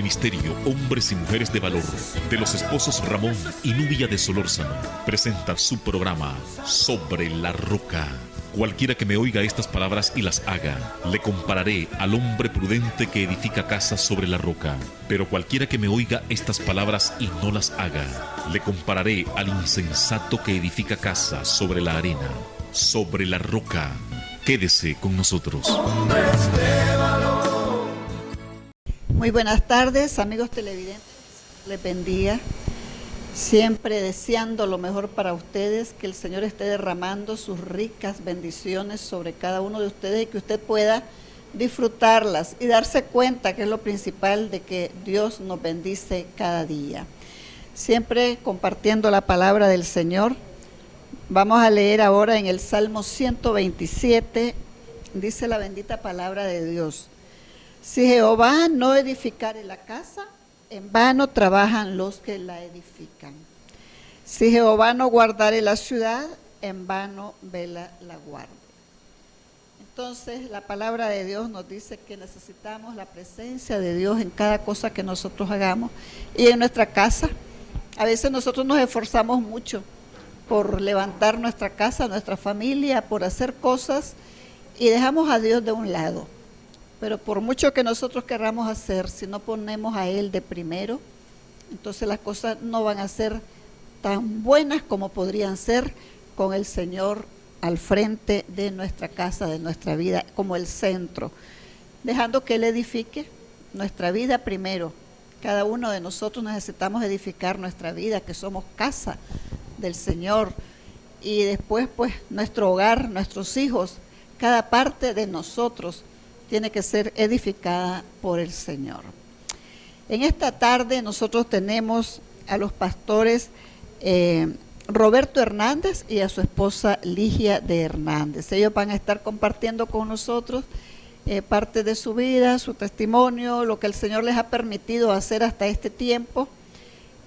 Ministerio Hombres y Mujeres de Valor de los esposos Ramón y Nubia de Solórzano presenta su programa Sobre la Roca. Cualquiera que me oiga estas palabras y las haga, le compararé al hombre prudente que edifica casa sobre la roca. Pero cualquiera que me oiga estas palabras y no las haga, le compararé al insensato que edifica casa sobre la arena, sobre la roca. Quédese con nosotros. Muy buenas tardes, amigos televidentes. Les bendiga. Siempre deseando lo mejor para ustedes, que el Señor esté derramando sus ricas bendiciones sobre cada uno de ustedes y que usted pueda disfrutarlas y darse cuenta, que es lo principal, de que Dios nos bendice cada día. Siempre compartiendo la palabra del Señor. Vamos a leer ahora en el Salmo 127, dice la bendita palabra de Dios: si Jehová no edificare la casa, en vano trabajan los que la edifican. Si Jehová no guardare la ciudad, en vano vela la guardia. Entonces, la palabra de Dios nos dice que necesitamos la presencia de Dios en cada cosa que nosotros hagamos y en nuestra casa. A veces nosotros nos esforzamos mucho por levantar nuestra casa, nuestra familia, por hacer cosas y dejamos a Dios de un lado. Pero por mucho que nosotros querramos hacer, si no ponemos a Él de primero, entonces las cosas no van a ser tan buenas como podrían ser con el Señor al frente de nuestra casa, de nuestra vida, como el centro, dejando que Él edifique nuestra vida primero. Cada uno de nosotros necesitamos edificar nuestra vida, que somos casa del Señor, y después pues nuestro hogar, nuestros hijos, cada parte de nosotros tiene que ser edificada por el Señor. En esta tarde nosotros tenemos a los pastores Roberto Hernández y a su esposa Ligia de Hernández. Ellos van a estar compartiendo con nosotros parte de su vida, su testimonio, lo que el Señor les ha permitido hacer hasta este tiempo.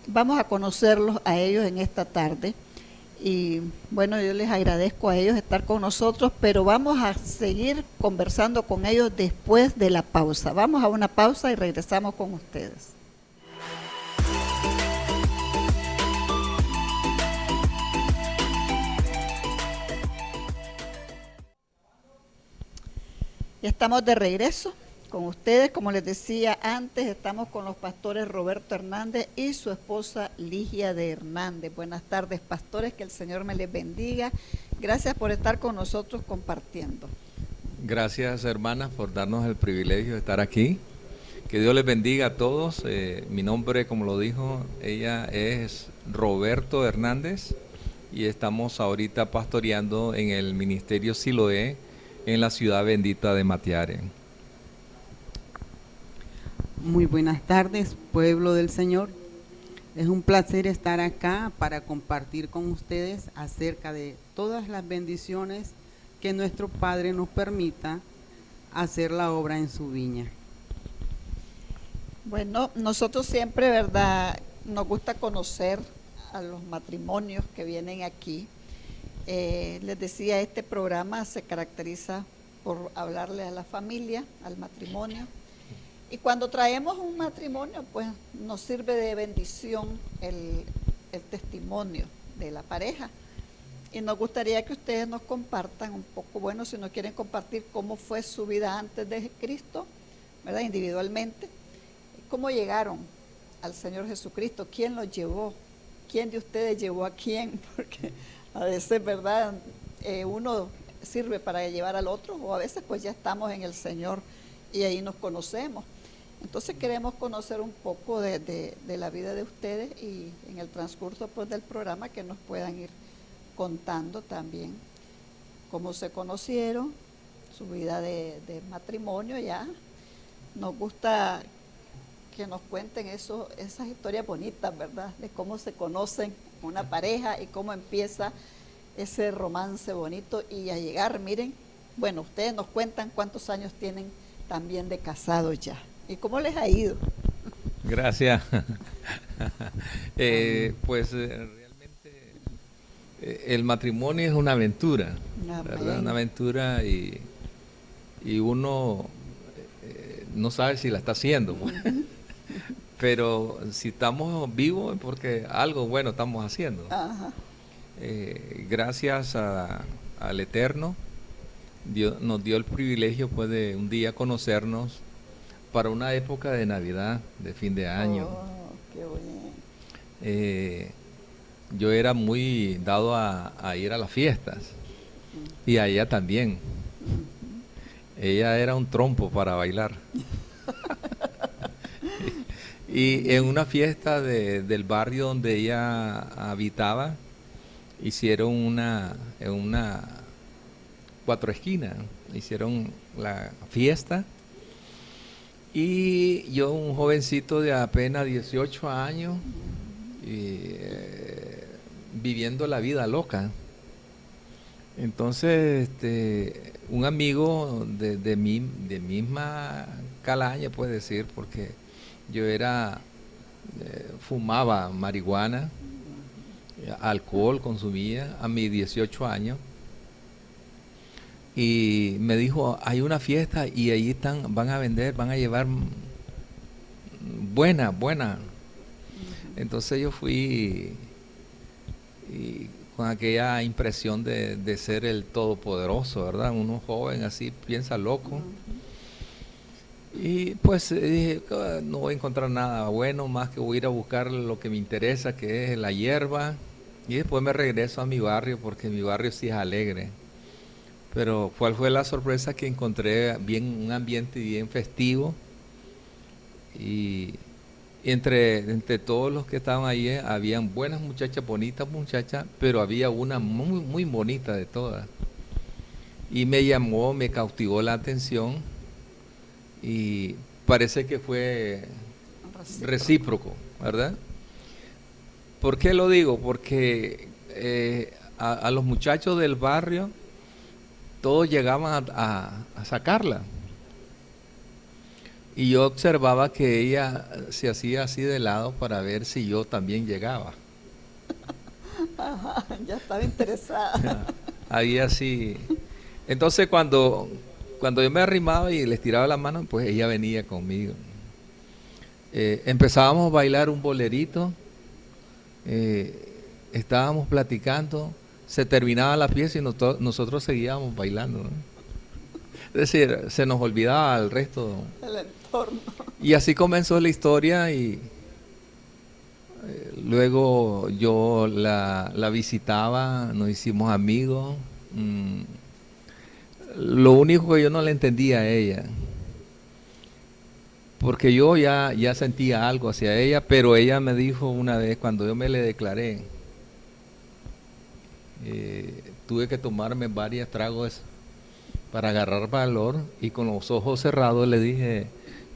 Vamos a conocerlos a ellos en esta tarde. Y bueno, yo les agradezco a ellos estar con nosotros, pero vamos a seguir conversando con ellos después de la pausa. Vamos a una pausa y regresamos con ustedes. Ya estamos de regreso con ustedes. Como les decía antes, estamos con los pastores Roberto Hernández y su esposa Ligia de Hernández. Buenas tardes, pastores, que el Señor me les bendiga. Gracias por estar con nosotros compartiendo. Gracias, hermanas, por darnos el privilegio de estar aquí. Que Dios les bendiga a todos. Mi nombre, como lo dijo ella, es Roberto Hernández y estamos ahorita pastoreando en el Ministerio Siloé en la ciudad bendita de Matiare. Muy buenas tardes, pueblo del Señor. Es un placer estar acá para compartir con ustedes acerca de todas las bendiciones que nuestro Padre nos permita hacer la obra en su viña. Bueno, nosotros siempre, ¿verdad?, nos gusta conocer a los matrimonios que vienen aquí. Les decía, este programa se caracteriza por hablarle a la familia, al matrimonio. Y cuando traemos un matrimonio, pues nos sirve de bendición el testimonio de la pareja. Y nos gustaría que ustedes nos compartan un poco, bueno, si nos quieren compartir cómo fue su vida antes de Cristo, ¿verdad?, individualmente, cómo llegaron al Señor Jesucristo, quién los llevó, quién de ustedes llevó a quién, porque a veces, ¿verdad?, uno sirve para llevar al otro, o a veces pues ya estamos en el Señor y ahí nos conocemos. Entonces queremos conocer un poco de la vida de ustedes y en el transcurso pues del programa que nos puedan ir contando también cómo se conocieron, su vida de matrimonio. Ya nos gusta que nos cuenten esas historias bonitas, ¿verdad?, de cómo se conocen una pareja y cómo empieza ese romance bonito y a llegar, miren, bueno, ustedes nos cuentan cuántos años tienen también de casados ya. ¿Y cómo les ha ido? Gracias. Realmente el matrimonio es una aventura, ¿verdad? Una aventura y uno no sabe si la está haciendo. pero si estamos vivos es porque algo bueno estamos haciendo. Ajá. Gracias al Eterno, Dios nos dio el privilegio pues de un día conocernos para una época de Navidad, de fin de año. Oh, qué bien. Yo era muy dado a ir a las fiestas y a ella también. Ella era un trompo para bailar. Y en una fiesta del barrio donde ella habitaba, hicieron en una Cuatro Esquinas, hicieron la fiesta. Y yo, un jovencito de apenas 18 años, viviendo la vida loca. Entonces, un amigo de misma calaña, puede decir, porque yo fumaba marihuana, alcohol consumía a mis 18 años. Y me dijo, hay una fiesta y ahí van a vender, van a llevar buena. Entonces yo fui y con aquella impresión de ser el todopoderoso, ¿verdad? Uno joven así piensa loco. Y pues dije, no voy a encontrar nada bueno, más que voy a ir a buscar lo que me interesa, que es la hierba. Y después me regreso a mi barrio, porque mi barrio sí es alegre. Pero ¿cuál fue la sorpresa? Que encontré un ambiente bien festivo, y entre todos los que estaban ahí habían buenas muchachas, bonitas muchachas, pero había una muy, muy bonita de todas. Y me cautivó la atención, y parece que fue recíproco, ¿verdad? ¿Por qué lo digo? Porque a los muchachos del barrio todos llegaban a sacarla. Y yo observaba que ella se hacía así de lado para ver si yo también llegaba. Ajá, ya estaba interesada. Ahí así. Entonces cuando yo me arrimaba y les tiraba la mano, pues ella venía conmigo. Empezábamos a bailar un bolerito, estábamos platicando, se terminaba la fiesta y nosotros seguíamos bailando, ¿no? Es decir, se nos olvidaba el resto. El entorno. Y así comenzó la historia, y luego yo la visitaba, nos hicimos amigos. Lo único que yo no le entendía a ella, porque yo ya sentía algo hacia ella, pero ella me dijo una vez, cuando yo me le declaré, tuve que tomarme varios tragos para agarrar valor, y con los ojos cerrados le dije,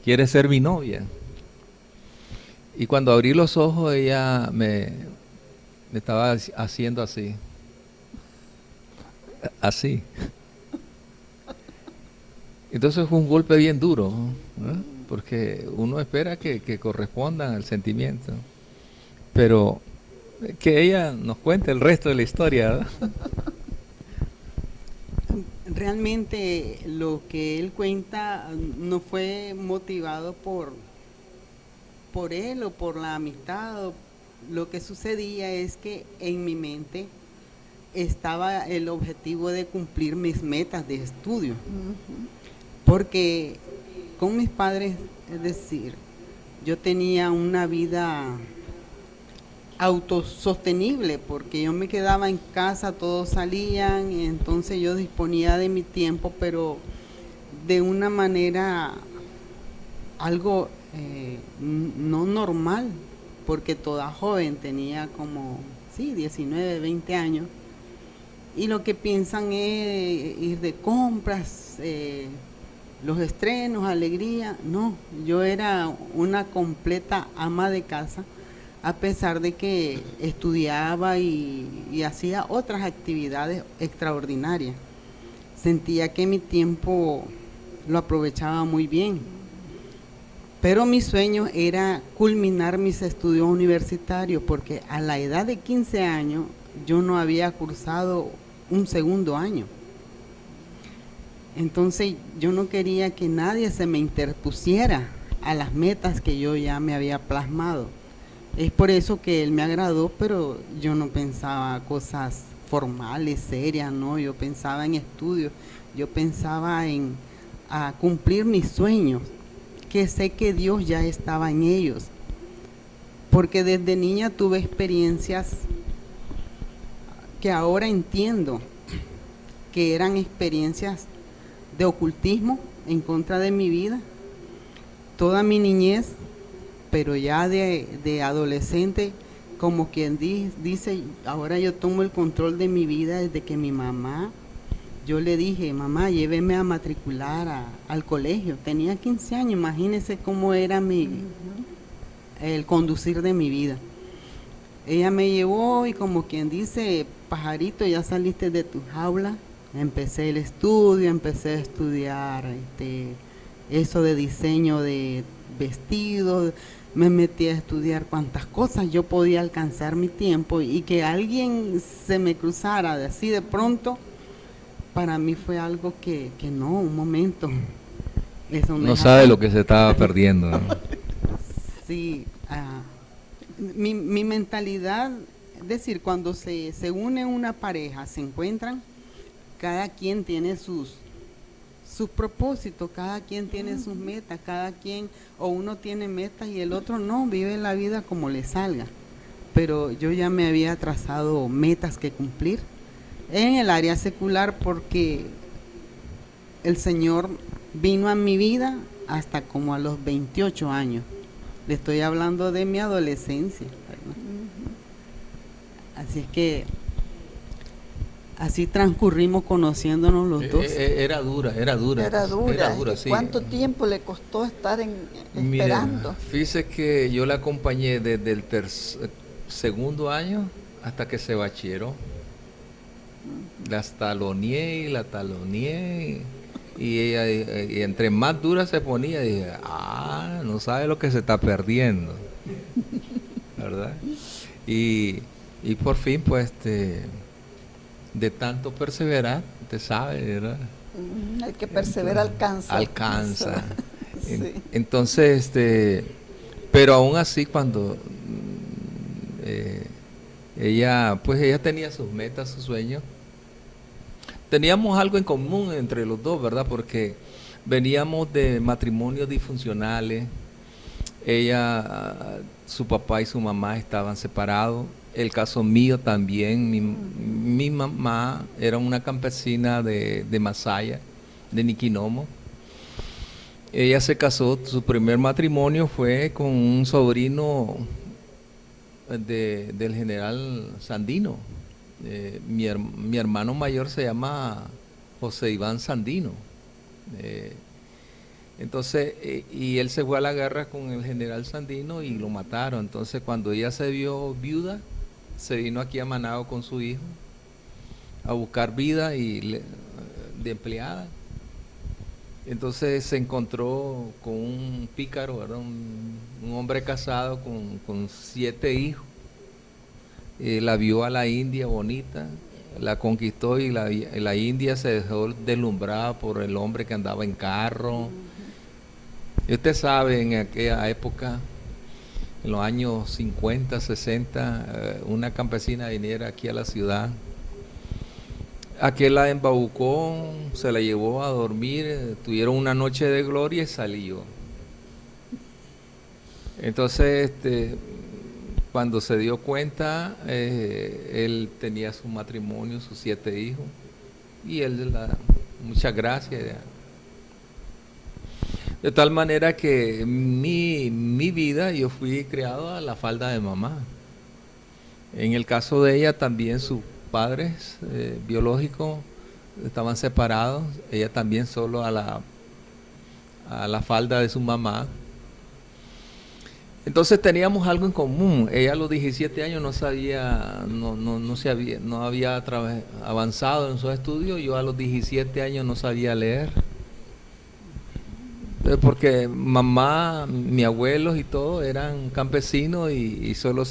¿quieres ser mi novia? Y cuando abrí los ojos, ella me estaba haciendo así. Entonces fue un golpe bien duro, ¿no? Porque uno espera que correspondan al sentimiento, pero que ella nos cuente el resto de la historia, ¿verdad? Realmente lo que él cuenta no fue motivado por él o por la amistad. Lo que sucedía es que en mi mente estaba el objetivo de cumplir mis metas de estudio. Porque con mis padres, es decir, yo tenía una vida autosostenible, porque yo me quedaba en casa, todos salían, y entonces yo disponía de mi tiempo, pero de una manera algo no normal, porque toda joven tenía como 19, 20 años, y lo que piensan es ir de compras, los estrenos, alegría. No, yo era una completa ama de casa, a pesar de que estudiaba y hacía otras actividades extraordinarias. Sentía que mi tiempo lo aprovechaba muy bien, pero mi sueño era culminar mis estudios universitarios, porque a la edad de 15 años yo no había cursado un segundo año. Entonces yo no quería que nadie se me interpusiera a las metas que yo ya me había plasmado. Es por eso que él me agradó, pero yo no pensaba cosas formales, serias, no, yo pensaba en estudios, yo pensaba en cumplir mis sueños, que sé que Dios ya estaba en ellos, porque desde niña tuve experiencias que ahora entiendo que eran experiencias de ocultismo en contra de mi vida, toda mi niñez, pero ya de adolescente, como quien dice, ahora yo tomo el control de mi vida desde que mi mamá, yo le dije, mamá, lléveme a matricular al colegio. Tenía 15 años, imagínense cómo era el conducir de mi vida. Ella me llevó y como quien dice, pajarito, ya saliste de tu jaula. Empecé el estudio, empecé a estudiar eso de diseño de vestidos, me metí a estudiar cuantas cosas yo podía alcanzar mi tiempo, y que alguien se me cruzara de así de pronto, para mí fue algo que no, un momento. Eso no sabe lo que se estaba perdiendo, ¿no? Sí, mi mentalidad, es decir, cuando se une una pareja, se encuentran, cada quien tiene sus propósitos, cada quien tiene sus metas, cada quien, o uno tiene metas y el otro no, vive la vida como le salga. Pero yo ya me había trazado metas que cumplir en el área secular, porque el Señor vino a mi vida hasta como a los 28 años. Le estoy hablando de mi adolescencia, ¿verdad? Así es que así transcurrimos conociéndonos los dos. Era dura. Era dura, Sí. ¿Cuánto tiempo le costó estar esperando? Mira, fíjese que yo la acompañé desde el segundo año hasta que se bachilleró. La taloneé y ella, y entre más dura se ponía, dije, no sabe lo que se está perdiendo, ¿verdad? Y por fin, pues, de tanto perseverar, te sabe, ¿verdad? El que persevera alcanza. Sí. Entonces, pero aún así, cuando ella tenía sus metas, sus sueños, teníamos algo en común entre los dos, ¿verdad? Porque veníamos de matrimonios disfuncionales. Ella, su papá y su mamá estaban separados. El caso mío también. Mi mamá era una campesina de Masaya, de Niquinomo. Ella se casó, su primer matrimonio fue con un sobrino del general Sandino. Mi hermano mayor se llama José Iván Sandino. Entonces, y él se fue a la guerra con el general Sandino y lo mataron. Entonces, cuando ella se vio viuda, se vino aquí a Managua con su hijo a buscar vida de empleada. Entonces se encontró con un pícaro, ¿verdad? Un hombre casado con 7 hijos. La vio a la India bonita, la conquistó, y la India se dejó deslumbrada por el hombre que andaba en carro. Y usted sabe, en aquella época, en los años 50, 60, una campesina viniera aquí a la ciudad. Aquel la embaucó, se la llevó a dormir, tuvieron una noche de gloria y salió. Entonces, cuando se dio cuenta, él tenía su matrimonio, sus 7 hijos, y él, muchas gracias. De tal manera que mi vida, yo fui criado a la falda de mamá. En el caso de ella también, sus padres biológicos estaban separados, ella también solo a la falda de su mamá. Entonces teníamos algo en común. Ella a los 17 años no había avanzado en sus estudios. Yo a los 17 años no sabía leer. Porque mamá, mis abuelos y todo eran campesinos y solo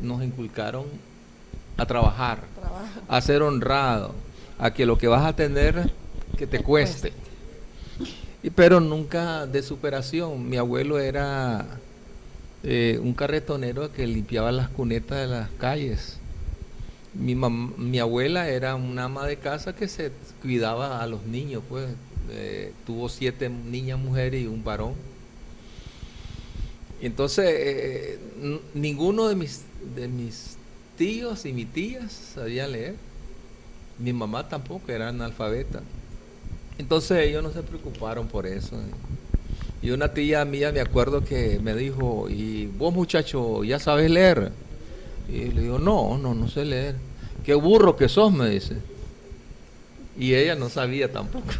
nos inculcaron a trabajar, a ser honrado, a que lo que vas a tener que te cueste. pero nunca de superación. Mi abuelo era un carretonero que limpiaba las cunetas de las calles. Mi abuela era una ama de casa que se cuidaba a los niños, pues tuvo 7 niñas mujeres y un varón. Y entonces ninguno de mis tíos y mis tías sabía leer. Mi mamá tampoco, era analfabeta. Entonces ellos no se preocuparon por eso. Y una tía mía, me acuerdo que me dijo, ¿y vos, muchacho, ya sabes leer? Y le digo, no sé leer. Qué burro que sos, me dice. Y ella no sabía tampoco.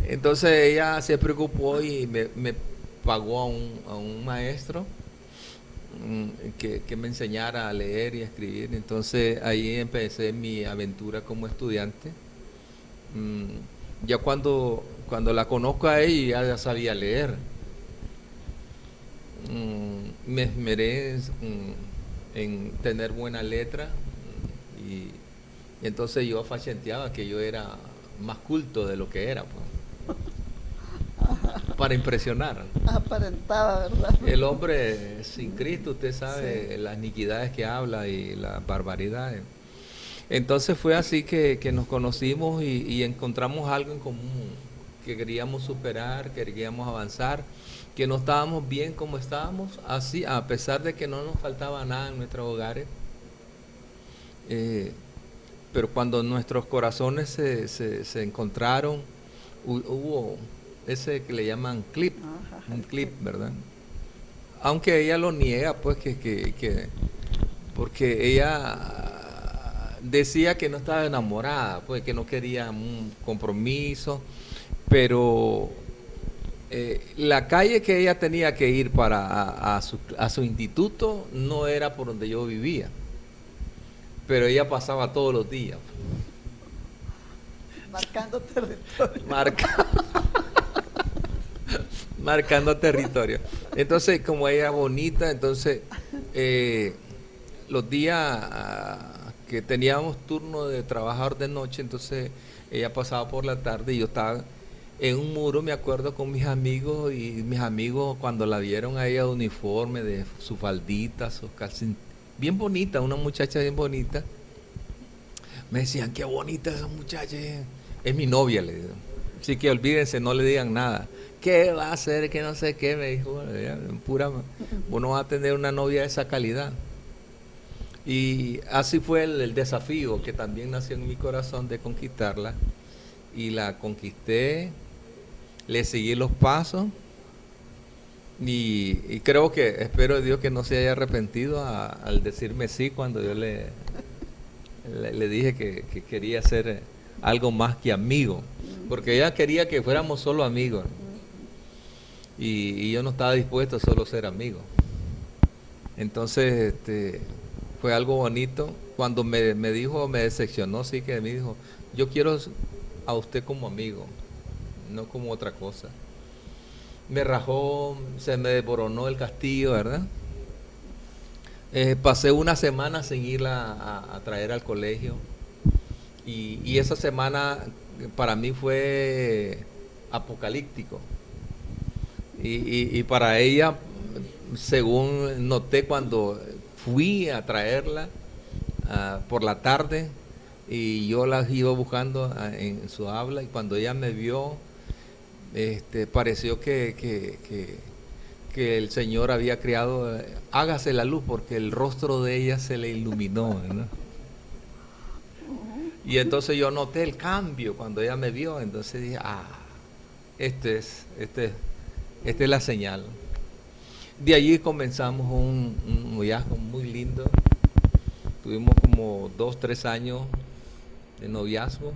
Entonces ella se preocupó y me pagó a un maestro que me enseñara a leer y a escribir. Entonces ahí empecé mi aventura como estudiante. Ya cuando la conozco a ella, ya sabía leer. Me esmeré en tener buena letra y entonces yo fachenteaba que yo era más culto de lo que era, pues, para impresionar. Aparentaba, ¿verdad? El hombre sin Cristo, usted sabe, sí, las iniquidades que habla y las barbaridades. Entonces fue así que nos conocimos y encontramos algo en común, que queríamos superar, que queríamos avanzar, que no estábamos bien como estábamos, así a pesar de que no nos faltaba nada en nuestros hogares. Pero cuando nuestros corazones se encontraron, hubo ese que le llaman clip, un clip, ¿verdad? Aunque ella lo niega, pues porque ella decía que no estaba enamorada, pues que no quería un compromiso, pero la calle que ella tenía que ir para a su instituto no era por donde yo vivía, pero ella pasaba todos los días. Marcando territorio. Marcando territorio. Entonces, como ella era bonita, entonces los días que teníamos turno de trabajar de noche, entonces ella pasaba por la tarde y yo estaba en un muro, me acuerdo, con mis amigos, y mis amigos cuando la vieron a ella de uniforme, de su faldita, sus calcetines, bien bonita, una muchacha bien bonita, me decían, qué bonita esa muchacha, es mi novia, le digo. Así que olvídense, no le digan nada. ¿Qué va a hacer? Que no sé qué, me dijo, pura, vos no vas a tener una novia de esa calidad. Y así fue el desafío que también nació en mi corazón de conquistarla, y la conquisté, le seguí los pasos y creo que, espero de Dios que no se haya arrepentido al decirme sí cuando yo le dije que quería ser algo más que amigo, porque ella quería que fuéramos solo amigos, y yo no estaba dispuesto a solo ser amigo. Entonces fue algo bonito. Cuando me dijo, me decepcionó, sí, que me dijo, yo quiero a usted como amigo, no como otra cosa. Me rajó, se me desboronó el castillo, ¿verdad? Pasé una semana sin irla a traer al colegio, y esa semana para mí fue apocalíptico, y para ella, según noté cuando fui a traerla por la tarde, y yo la iba buscando en su habla, y cuando ella me vio, pareció que el Señor había creado, hágase la luz, porque el rostro de ella se le iluminó, ¿no? Y entonces yo noté el cambio cuando ella me vio. Entonces dije, esta es la señal. De allí comenzamos un noviazgo muy lindo. Tuvimos como 2-3 años de noviazgo.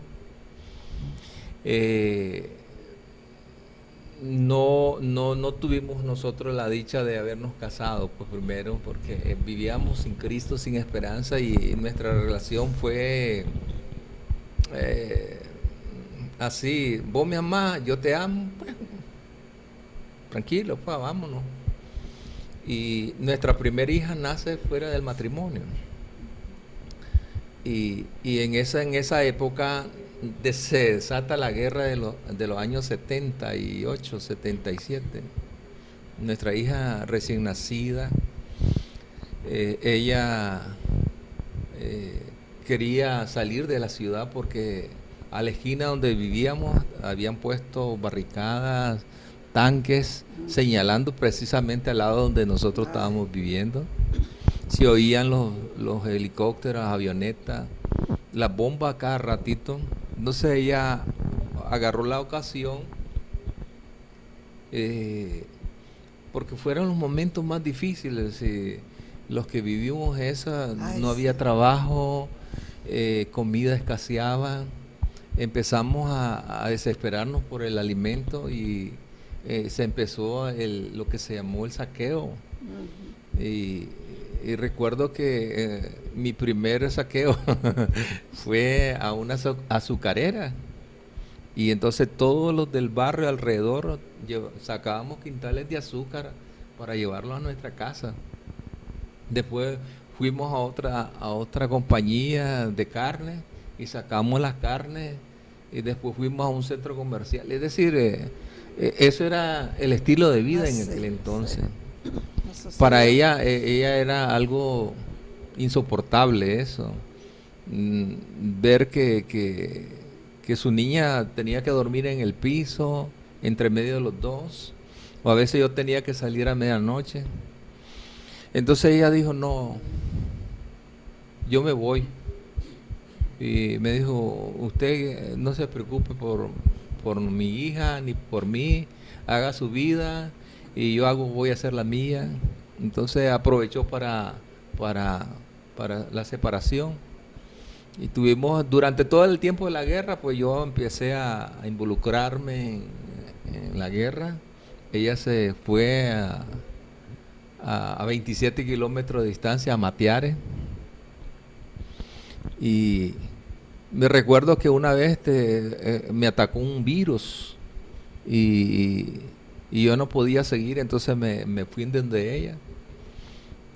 No tuvimos nosotros la dicha de habernos casado, pues primero porque vivíamos sin Cristo, sin esperanza, y nuestra relación fue así: vos me amás, yo te amo, pues, tranquilo, pues vámonos. Y nuestra primera hija nace fuera del matrimonio, y en esa época se desata la guerra de los años 78, 77. Nuestra hija recién nacida, ella quería salir de la ciudad porque a la esquina donde vivíamos habían puesto barricadas, tanques, señalando precisamente al lado donde nosotros estábamos viviendo. Se oían los helicópteros, avionetas, las bombas cada ratito. Entonces ella agarró la ocasión, porque fueron los momentos más difíciles, los que vivimos esa, no había trabajo, comida escaseaba, empezamos a desesperarnos por el alimento y se empezó lo que se llamó el saqueo. Y recuerdo que mi primer saqueo fue a una azucarera, y entonces todos los del barrio alrededor sacábamos quintales de azúcar para llevarlo a nuestra casa. Después fuimos a otra compañía de carne y sacamos las carnes, y después fuimos a un centro comercial. Es decir, eso era el estilo de vida en aquel entonces. Para ella era algo insoportable eso, ver que su niña tenía que dormir en el piso, entre medio de los dos, o a veces yo tenía que salir a medianoche. Entonces ella dijo, no, yo me voy. Y me dijo, usted no se preocupe por mi hija ni por mí, haga su vida y yo voy a hacer la mía. Entonces aprovechó para la separación. Y tuvimos, durante todo el tiempo de la guerra, pues yo empecé a involucrarme en la guerra. Ella se fue a 27 kilómetros de distancia, a Matiare. Y me recuerdo que una vez me atacó un virus y yo no podía seguir, entonces me fui donde ella.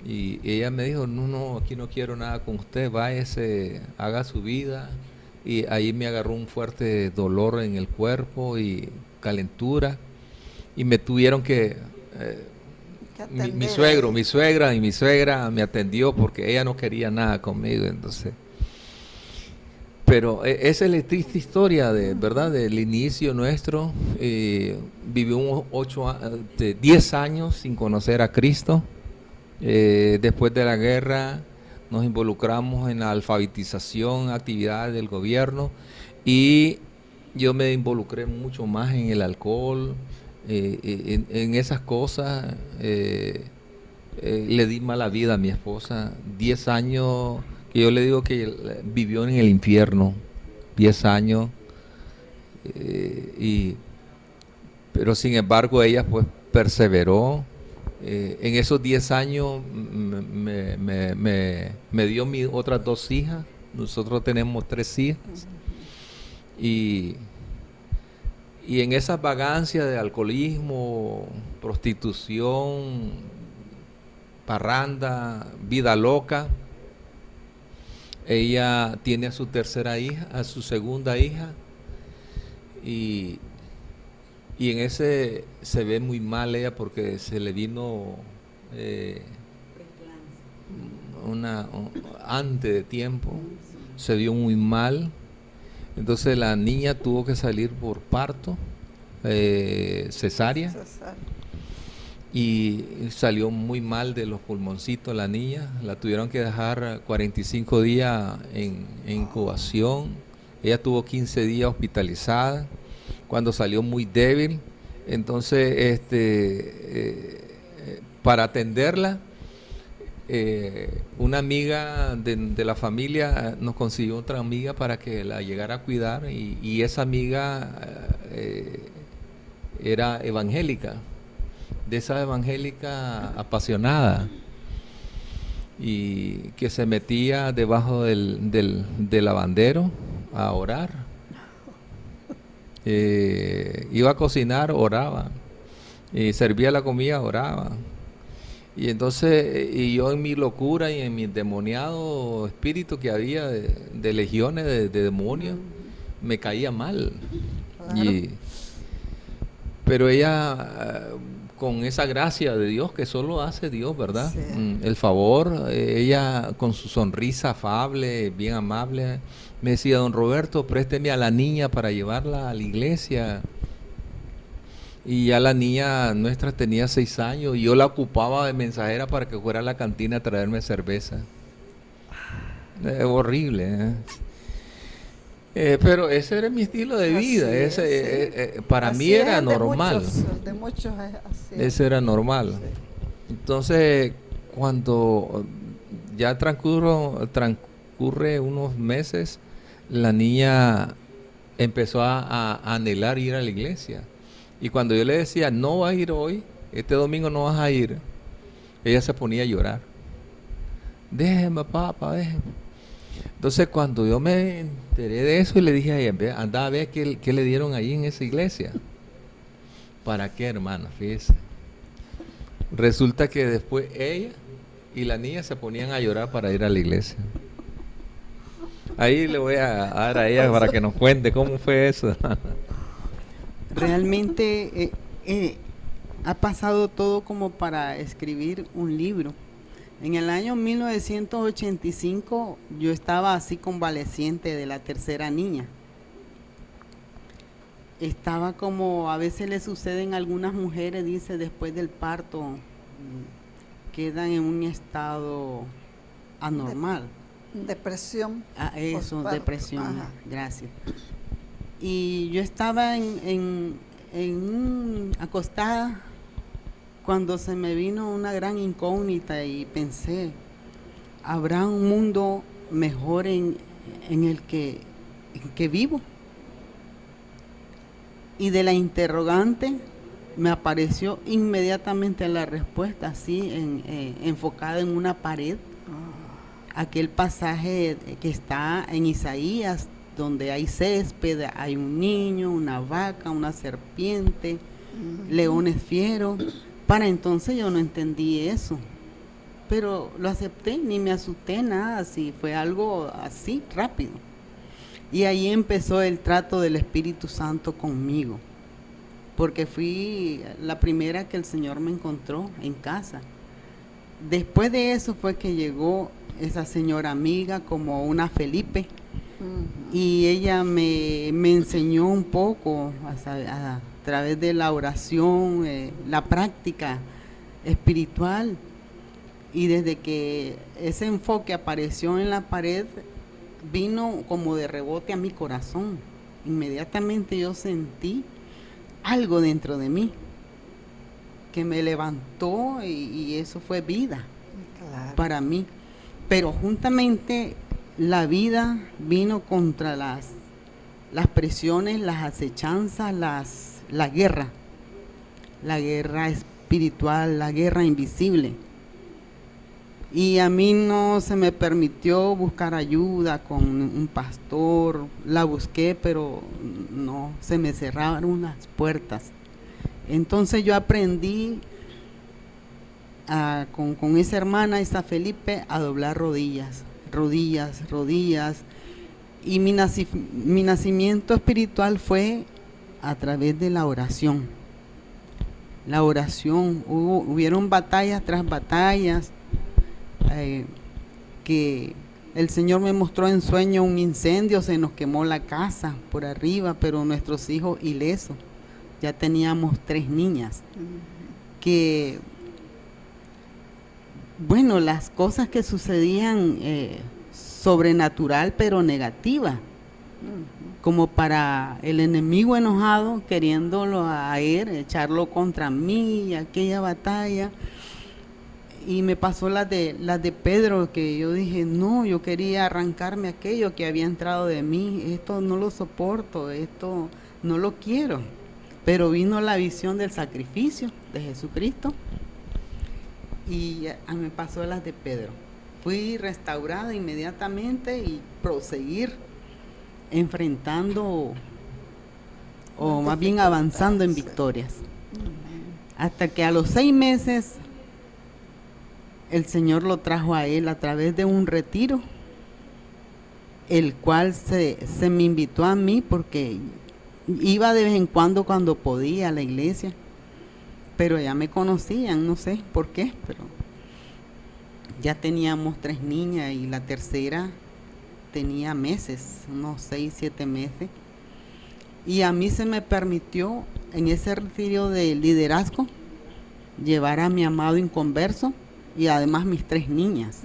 Y ella me dijo, no, aquí no quiero nada con usted, váyase, haga su vida. Y ahí me agarró un fuerte dolor en el cuerpo y calentura. Y me tuvieron que... mi suegra me atendió porque ella no quería nada conmigo, entonces... Pero esa es la triste historia ¿verdad? Del inicio nuestro. Vivimos 10 años sin conocer a Cristo. Después de la guerra nos involucramos en la alfabetización, actividades del gobierno, y yo me involucré mucho más en el alcohol, en esas cosas. Le di mala vida a mi esposa, 10 años que yo le digo que vivió en el infierno, 10 años, pero sin embargo ella pues perseveró. En esos 10 años me dio mis otras 2 hijas. Nosotros tenemos 3 hijas. Y en esa vagancia de alcoholismo, prostitución, parranda, vida loca, ella tiene a su tercera hija, a su segunda hija, y en ese se ve muy mal ella porque se le vino antes de tiempo, se vio muy mal. Entonces la niña tuvo que salir por parto, cesárea, y salió muy mal de los pulmoncitos la niña. La tuvieron que dejar 45 días en incubación. Ella tuvo 15 días hospitalizada. Cuando salió muy débil, entonces para atenderla, una amiga de la familia nos consiguió otra amiga para que la llegara a cuidar, y esa amiga era evangélica, de esa evangélica apasionada, y que se metía debajo del lavandero a orar. Iba a cocinar, oraba, y servía la comida, oraba. Y entonces, yo en mi locura y en mi endemoniado espíritu que había de legiones de demonios, me caía mal. Claro. Pero ella, con esa gracia de Dios que solo hace Dios, ¿verdad? Sí. El favor, ella con su sonrisa afable, bien amable, me decía: don Roberto, présteme a la niña para llevarla a la iglesia. Y ya la niña nuestra tenía 6 años y yo la ocupaba de mensajera para que fuera a la cantina a traerme cerveza. Horrible, pero ese era mi estilo de vida. Así es, sí. Para Así mí es era el de normal. muchos, el de muchos es así. Ese era normal. Sí. Entonces, cuando ya transcurre unos meses, la niña empezó a anhelar ir a la iglesia. Y cuando yo le decía: no vas a ir hoy, este domingo no vas a ir, ella se ponía a llorar. Déjeme, papá, déjeme. Entonces, cuando yo me enteré de eso, y le dije a ella: anda a ver qué le dieron ahí en esa iglesia. ¿Para qué, hermana? Fíjese. Resulta que después ella y la niña se ponían a llorar para ir a la iglesia. Ahí le voy a dar a ella para que nos cuente cómo fue eso. Realmente ha pasado todo como para escribir un libro. En el año 1985 yo estaba así convaleciente de la tercera niña. Estaba como a veces le suceden a algunas mujeres, dice, después del parto, quedan en un estado anormal. Depresión. Eso, postparto. depresión, Ajá. gracias. Y yo estaba acostada cuando se me vino una gran incógnita y pensé: ¿habrá un mundo mejor en el que vivo? Y de la interrogante me apareció inmediatamente la respuesta, así enfocada en una pared. Aquel pasaje que está en Isaías, donde hay césped, hay un niño, una vaca, una serpiente, leones fieros. Para entonces yo no entendí eso, pero lo acepté, ni me asusté, nada, así, fue algo así, rápido. Y ahí empezó el trato del Espíritu Santo conmigo, porque fui la primera que el Señor me encontró en casa. Después de eso fue que llegó esa señora amiga como una Felipe, y ella me enseñó un poco a través de la oración, la práctica espiritual. Y desde que ese enfoque apareció en la pared, vino como de rebote a mi corazón. Inmediatamente yo sentí algo dentro de mí que me levantó, y eso fue vida. Claro. Para mí. Pero juntamente la vida vino contra las presiones, las acechanzas, la guerra espiritual, la guerra invisible. Y a mí no se me permitió buscar ayuda con un pastor. La busqué, pero no, se me cerraron las puertas. Entonces yo aprendí con esa hermana, esa Felipe, a doblar rodillas. Y mi nacimiento espiritual fue a través de la oración. La oración, hubieron batallas tras batallas, que el Señor me mostró en sueño un incendio, se nos quemó la casa por arriba, pero nuestros hijos ilesos. Ya teníamos 3 niñas. Que, bueno, las cosas que sucedían sobrenatural, pero negativa, como para el enemigo enojado, queriéndolo a él, echarlo contra mí, aquella batalla. Y me pasó las de Pedro, que yo dije: no, yo quería arrancarme aquello que había entrado de mí, esto no lo soporto, esto no lo quiero. Pero vino la visión del sacrificio de Jesucristo, y me pasó las de Pedro. Fui restaurada inmediatamente y proseguir enfrentando, o más bien avanzando en victorias. Hasta que a los 6 meses el Señor lo trajo a él a través de un retiro. el cual se me invitó a mí porque iba de vez en cuando podía a la iglesia, pero ya me conocían, no sé por qué, pero ya teníamos 3 niñas y la tercera tenía meses, unos 6, 7 meses, y a mí se me permitió en ese retiro de liderazgo llevar a mi amado inconverso y además mis 3 niñas.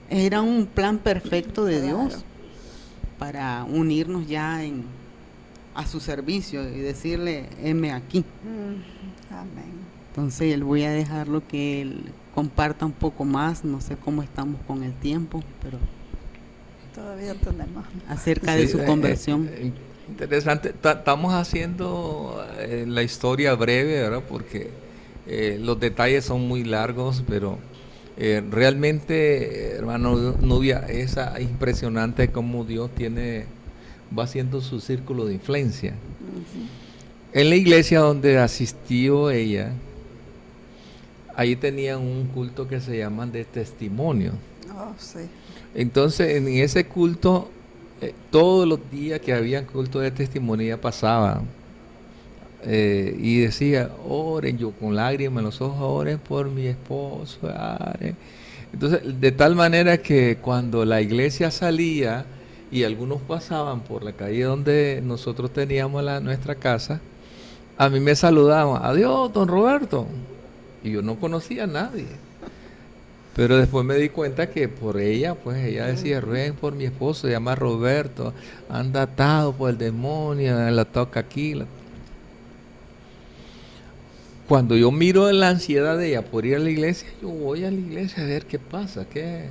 Era un plan perfecto de Dios para unirnos ya a su servicio y decirle, heme aquí. Amén. Entonces él voy a dejarlo que él comparta un poco más, no sé cómo estamos con el tiempo, pero Todavía tenemos. acerca de su conversión. Interesante. Estamos haciendo la historia breve, ¿verdad? Porque los detalles son muy largos, pero realmente, hermano Nubia, es impresionante cómo Dios va haciendo su círculo de influencia. En la iglesia donde asistió ella, ahí tenían un culto que se llaman de testimonio. Oh, sí. Entonces, en ese culto, todos los días que había culto de testimonio, ella pasaba y decía, oren, yo con lágrimas en los ojos, oren por mi esposo, oren. Entonces, de tal manera que cuando la iglesia salía y algunos pasaban por la calle donde nosotros teníamos nuestra casa, a mí me saludaban, adiós, don Roberto, y yo no conocía a nadie. Pero después me di cuenta que por ella, pues ella decía, rueguen por mi esposo, se llama Roberto, anda atado por el demonio, la toca aquí. Cuando yo miro la ansiedad de ella por ir a la iglesia, yo voy a la iglesia a ver qué pasa, qué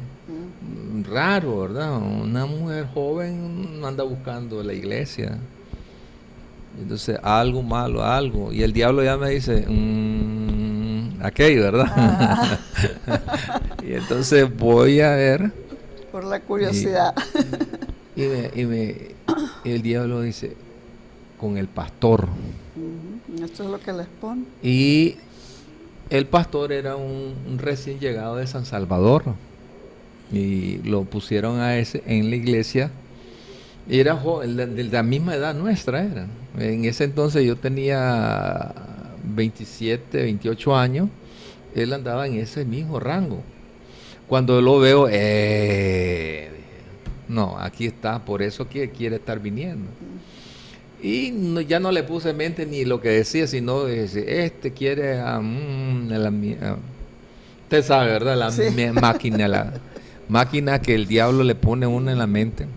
raro, ¿verdad? Una mujer joven anda buscando la iglesia. Entonces, algo malo, algo. Y el diablo ya me dice, aquello, ¿verdad? Y entonces voy a ver. Por la curiosidad. Y el diablo dice, con el pastor. Esto es lo que les pone. Y el pastor era un recién llegado de San Salvador. Y lo pusieron en la iglesia. Y era joven, de la misma edad nuestra era. En ese entonces yo tenía 27, 28 años. Él andaba en ese mismo rango. Cuando lo veo, no, aquí está, por eso que quiere estar viniendo. Y ya no le puse mente ni lo que decía, sino quiere usted sabe, ¿verdad? La Sí. máquina que el diablo le pone uno en la mente.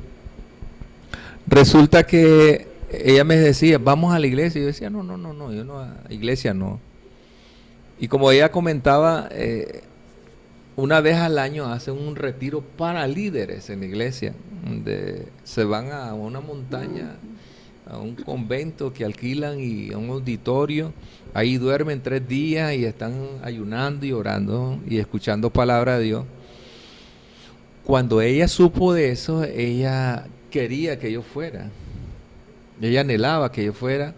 Resulta que ella me decía, vamos a la iglesia. Y yo decía, no, yo no, a la iglesia no. Y como ella comentaba, una vez al año hacen un retiro para líderes en la iglesia, donde se van a una montaña, a un convento que alquilan y a un auditorio. Ahí duermen 3 días y están ayunando y orando y escuchando palabra de Dios. Cuando ella supo de eso, ella quería que yo fuera. Ella anhelaba que yo fuera.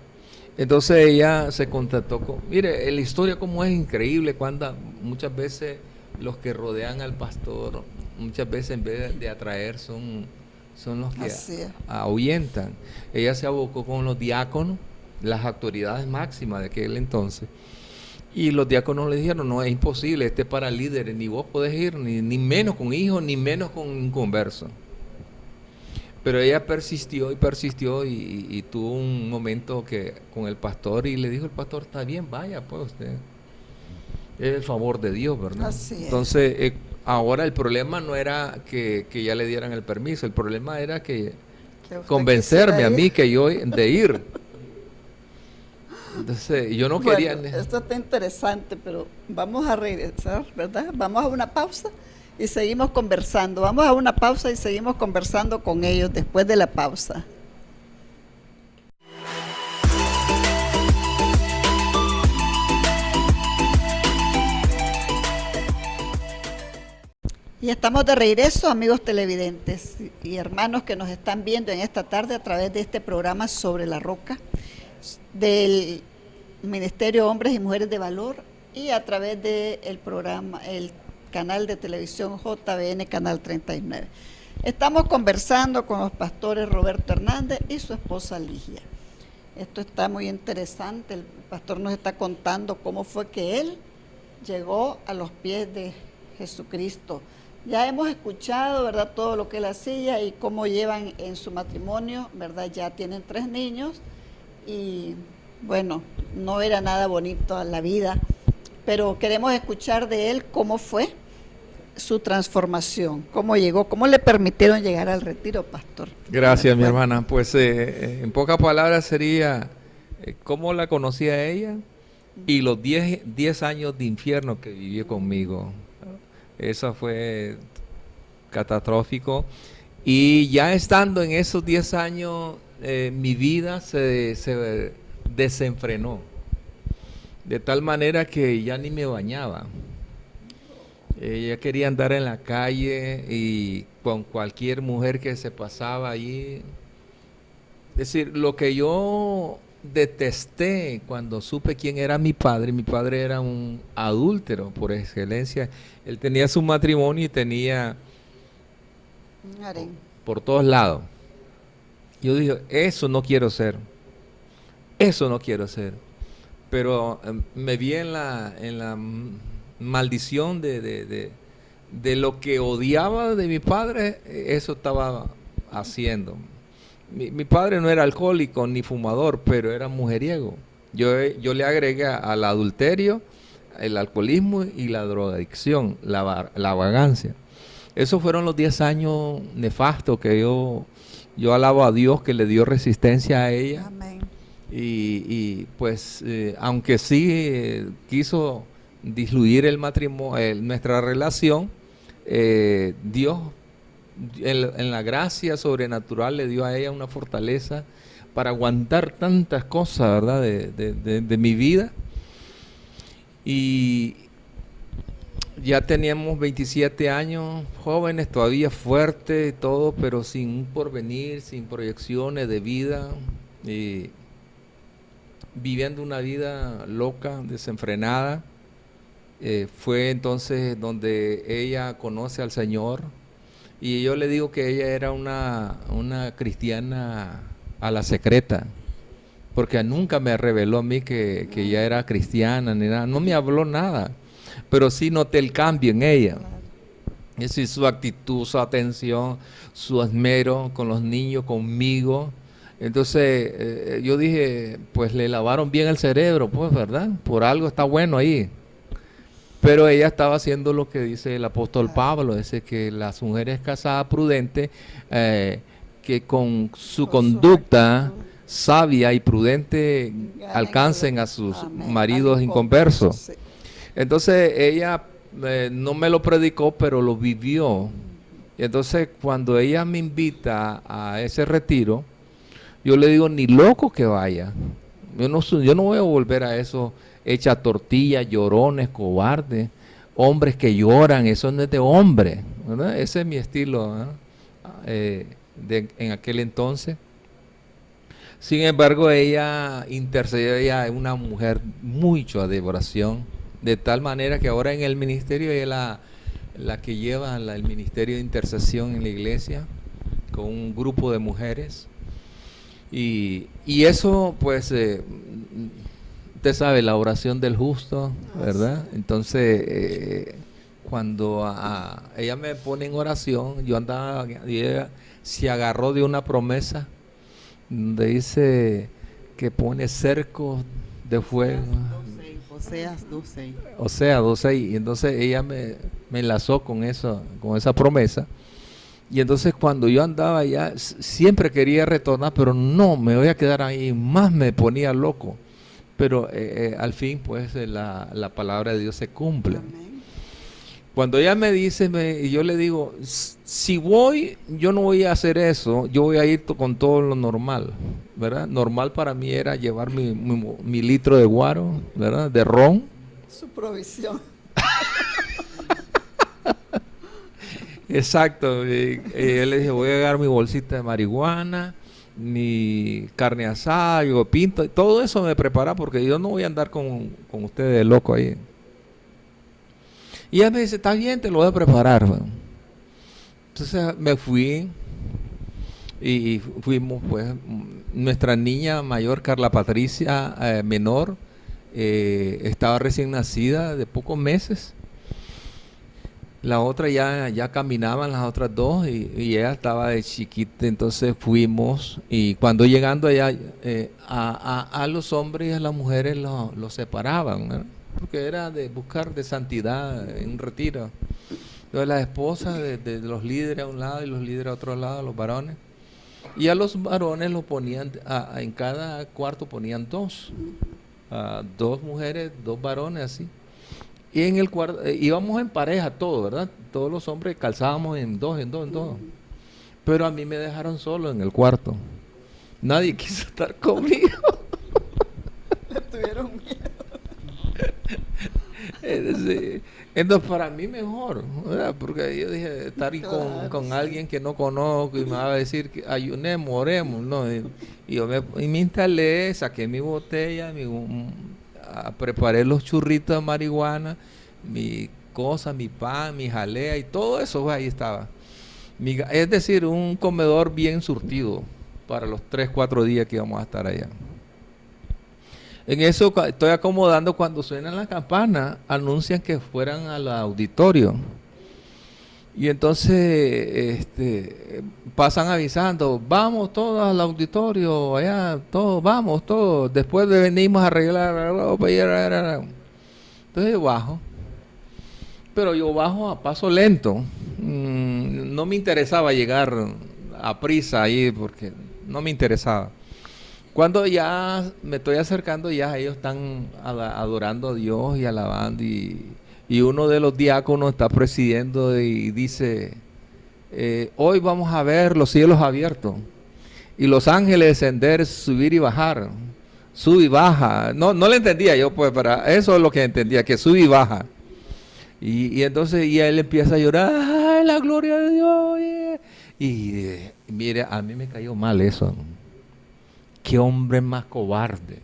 Entonces ella se contactó con... Mire, la historia como es increíble, cuando muchas veces los que rodean al pastor, muchas veces en vez de atraer son los que ahuyentan. Ella se abocó con los diáconos, las autoridades máximas de aquel entonces. Y los diáconos le dijeron, no, es imposible, este es para líderes, ni vos podés ir, ni menos con hijos, ni menos con un converso. Pero ella persistió y tuvo un momento que con el pastor y le dijo el pastor, está bien, vaya pues usted. Es el favor de Dios, ¿verdad? Así es. Entonces, ahora el problema no era que ya le dieran el permiso, el problema era que convencerme a mí que yo de ir. Entonces, yo no quería... Esto está interesante, pero vamos a regresar, ¿verdad? Vamos a una pausa y seguimos conversando. Vamos a una pausa y seguimos conversando con ellos después de la pausa. Y estamos de regreso, amigos televidentes y hermanos que nos están viendo en esta tarde a través de este programa Sobre la Roca del Ministerio Hombres y Mujeres de Valor y a través del programa, el canal de televisión JBN Canal 39. Estamos conversando con los pastores Roberto Hernández y su esposa Ligia. Esto está muy interesante. El pastor nos está contando cómo fue que él llegó a los pies de Jesucristo. Ya hemos escuchado, ¿verdad?, todo lo que él hacía y cómo llevan en su matrimonio, ¿verdad? Ya tienen 3 niños y bueno, no era nada bonito la vida, pero queremos escuchar de él cómo fue su transformación, cómo llegó, cómo le permitieron llegar al retiro, pastor. Gracias, mi hermana. Pues en pocas palabras sería cómo la conocí a ella y los 10 años de infierno que vivió conmigo. Eso fue catastrófico. Y ya estando en esos 10 años, mi vida se desenfrenó. De tal manera que ya ni me bañaba. Ella quería andar en la calle y con cualquier mujer que se pasaba allí. Es decir, lo que yo detesté cuando supe quién era mi padre era un adúltero por excelencia. Él tenía su matrimonio y tenía por todos lados. Yo dije, eso no quiero ser. Eso no quiero ser. Pero me vi en la maldición de lo que odiaba de mi padre, eso estaba haciendo. Mi padre no era alcohólico ni fumador, pero era mujeriego. Yo le agregué al adulterio, el alcoholismo y la drogadicción, la vagancia. Esos fueron los 10 años nefastos que yo alabo a Dios que le dio resistencia a ella. Amén. Y pues, aunque sí quiso disluir el matrimonio, nuestra relación, Dios en la gracia sobrenatural le dio a ella una fortaleza para aguantar tantas cosas, ¿verdad?, de mi vida. Y ya teníamos 27 años, jóvenes, todavía fuertes y todo, pero sin un porvenir, sin proyecciones de vida, y viviendo una vida loca, desenfrenada. Fue entonces donde ella conoce al Señor y yo le digo que ella era una cristiana a la secreta, porque nunca me reveló a mí que ella era cristiana ni nada, no me habló nada, pero sí noté el cambio en ella. Es decir, su actitud, su atención, su esmero con los niños, conmigo. Entonces yo dije, pues le lavaron bien el cerebro, pues, ¿verdad? Por algo está bueno ahí. Pero ella estaba haciendo lo que dice el apóstol Pablo, dice que las mujeres casadas prudentes, que con su conducta sabia y prudente alcancen a sus maridos inconversos. Entonces ella no me lo predicó, pero lo vivió. Y entonces cuando ella me invita a ese retiro, yo le digo, ni loco que vaya. Yo no voy a volver a eso. Hecha tortillas, llorones, cobardes, hombres que lloran, eso no es de hombre, ¿verdad? Ese es mi estilo, en aquel entonces. Sin embargo, ella intercedió, ella es una mujer mucho de oración, de tal manera que ahora en el ministerio ella es la que lleva el ministerio de intercesión en la iglesia, con un grupo de mujeres. Y eso, pues, usted sabe, la oración del justo, ¿verdad? Entonces, cuando ella me pone en oración, yo andaba, y ella se agarró de una promesa donde dice que pone cercos de fuego. Oseas 2:6. Oseas 2:6. Y entonces ella me enlazó con esa promesa. Y entonces cuando yo andaba allá, siempre quería retornar, pero no, me voy a quedar ahí, más me ponía loco. Pero al fin, pues, la palabra de Dios se cumple. Amén. Cuando ella me dice, y yo le digo, si voy, yo no voy a hacer eso, yo voy a ir con todo lo normal, ¿verdad? Normal para mí era llevar mi litro de guaro, ¿verdad? De ron. Su provisión. Exacto. Y yo le dije, voy a agarrar mi bolsita de marihuana, mi carne asada, yo pinto, todo eso me prepara porque yo no voy a andar con ustedes de loco ahí. Y ella me dice, está bien, te lo voy a preparar. Bueno. Entonces me fui y fuimos, pues, nuestra niña mayor, Carla Patricia, menor, estaba recién nacida de pocos meses. La otra ya caminaban las otras dos y ella estaba de chiquita, entonces fuimos y cuando llegando allá a los hombres y a las mujeres los separaban, ¿verdad? Porque era de buscar de santidad en un retiro. Entonces las esposas de los líderes a un lado y los líderes a otro lado, los varones. Y a los varones los ponían, en cada cuarto ponían dos mujeres, dos varones así. Y en el cuarto, íbamos en pareja todos, ¿verdad? Todos los hombres calzábamos en dos. Pero a mí me dejaron solo en el cuarto. Nadie quiso estar conmigo. Le tuvieron miedo. Entonces para mí mejor, ¿verdad? Porque yo dije, estar ahí con alguien que no conozco y me va a decir que ayunemos, oremos, ¿no? Y yo me instalé, saqué mi botella, preparé los churritos de marihuana, mi cosa, mi pan, mi jalea y todo eso, pues ahí estaba. Es decir, un comedor bien surtido para los 3-4 días que íbamos a estar allá. En eso estoy acomodando, cuando suenan las campanas, anuncian que fueran al auditorio. Y entonces pasan avisando, vamos todos al auditorio, allá, todos, vamos todos. Después venimos a arreglar la ropa. Entonces yo bajo. Pero yo bajo a paso lento. No me interesaba llegar a prisa ahí porque no me interesaba. Cuando ya me estoy acercando, ya ellos están adorando a Dios y alabando, y uno de los diáconos está presidiendo y dice, hoy vamos a ver los cielos abiertos y los ángeles descender, subir y bajar, sube y baja. No le entendía yo, pues, pero eso es lo que entendía, que sube y baja. Y entonces él empieza a llorar, ¡ay, la gloria de Dios! Y mire, a mí me cayó mal eso. Qué hombre más cobarde.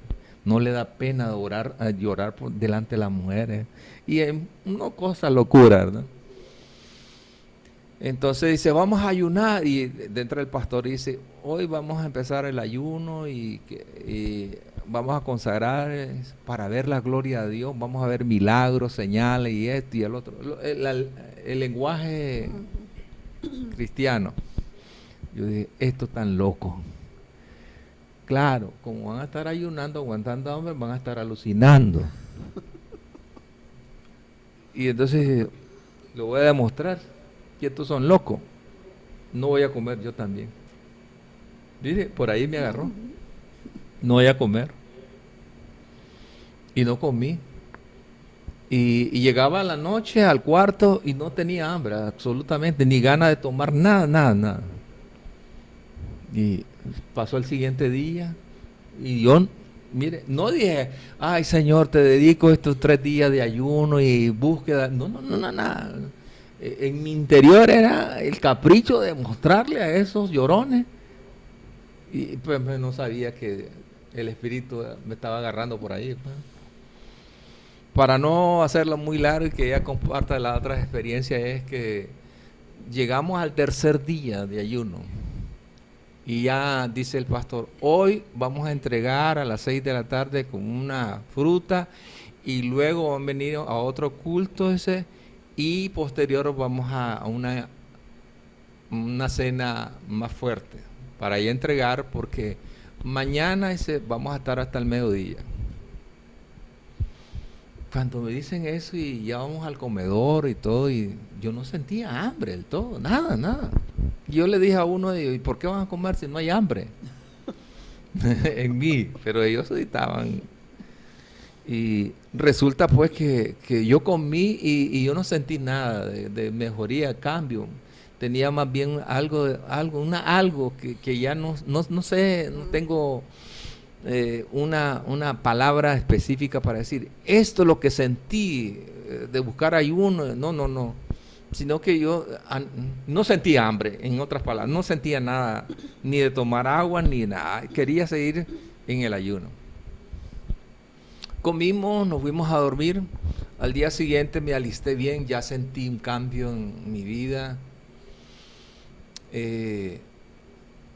No le da pena llorar delante de las mujeres. Y es una cosa locura, ¿verdad? Entonces dice, vamos a ayunar. Y dentro del pastor dice, hoy vamos a empezar el ayuno y vamos a consagrar para ver la gloria de Dios. Vamos a ver milagros, señales y esto y el otro. El lenguaje cristiano. Yo dije, esto es tan loco. Claro, como van a estar ayunando, aguantando hambre, van a estar alucinando. Y entonces lo voy a demostrar que estos son locos. No voy a comer yo también. Mire, por ahí me agarró. No voy a comer. Y no comí. Y llegaba a la noche al cuarto y no tenía hambre, absolutamente, ni ganas de tomar nada. Y pasó el siguiente día y yo, mire, no dije, ay Señor, te dedico estos 3 días de ayuno y búsqueda. No, nada. En mi interior era el capricho de mostrarle a esos llorones. Y pues no sabía que el Espíritu me estaba agarrando por ahí, pues. Para no hacerlo muy largo y que ella comparta las otras experiencias, es que llegamos al 3er día de ayuno. Y ya dice el pastor, hoy vamos a entregar a las 6 de la tarde con una fruta y luego van a venir a otro culto y posterior vamos a una cena más fuerte para ya entregar, porque mañana vamos a estar hasta el mediodía. Cuando me dicen eso y ya vamos al comedor y todo, y yo no sentía hambre del todo, nada. Yo le dije a uno, ¿y por qué van a comer si no hay hambre? En mí, pero ellos estaban. Y resulta pues que yo comí y yo no sentí nada de mejoría, cambio. Tenía más bien algo que ya no sé, no tengo una palabra específica para decir, esto es lo que sentí de buscar ayuno, no. Sino que yo no sentía hambre, en otras palabras, no sentía nada, ni de tomar agua, ni nada, quería seguir en el ayuno. Comimos, nos fuimos a dormir, al día siguiente me alisté bien, ya sentí un cambio en mi vida,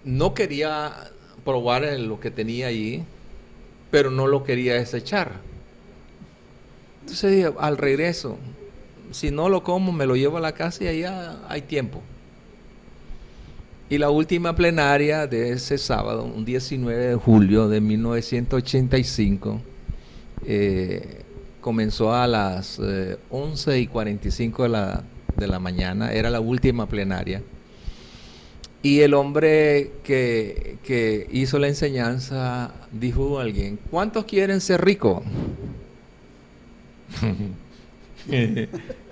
no quería probar lo que tenía allí, pero no lo quería desechar. Entonces dije, al regreso, si no lo como, me lo llevo a la casa y allá hay tiempo. Y la última plenaria de ese sábado, un 19 de julio de 1985, comenzó a las 11:45 de la mañana, era la última plenaria. Y el hombre que hizo la enseñanza dijo a alguien, ¿cuántos quieren ser ricos?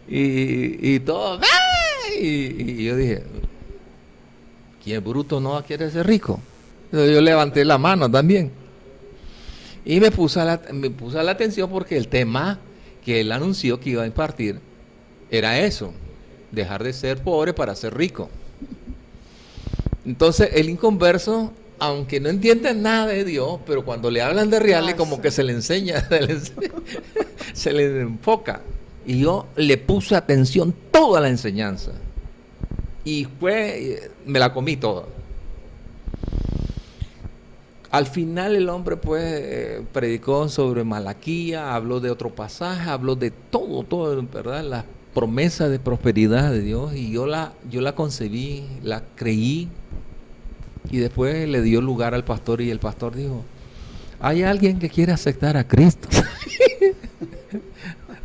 y todo, y yo dije, ¿quién bruto no quiere ser rico? Entonces yo levanté la mano también. Y me puse a la atención porque el tema que él anunció que iba a impartir era eso, dejar de ser pobre para ser rico. Entonces el inconverso, aunque no entiende nada de Dios, pero cuando le hablan de reales como que se le enseña, se le enfoca. Y yo le puse atención toda la enseñanza. Y me la comí toda. Al final el hombre pues predicó sobre Malaquía, habló de otro pasaje, habló de todo, ¿verdad? Las promesas de prosperidad de Dios, y yo la concebí, la creí, y después le dio lugar al pastor, y el pastor dijo, ¿hay alguien que quiere aceptar a Cristo?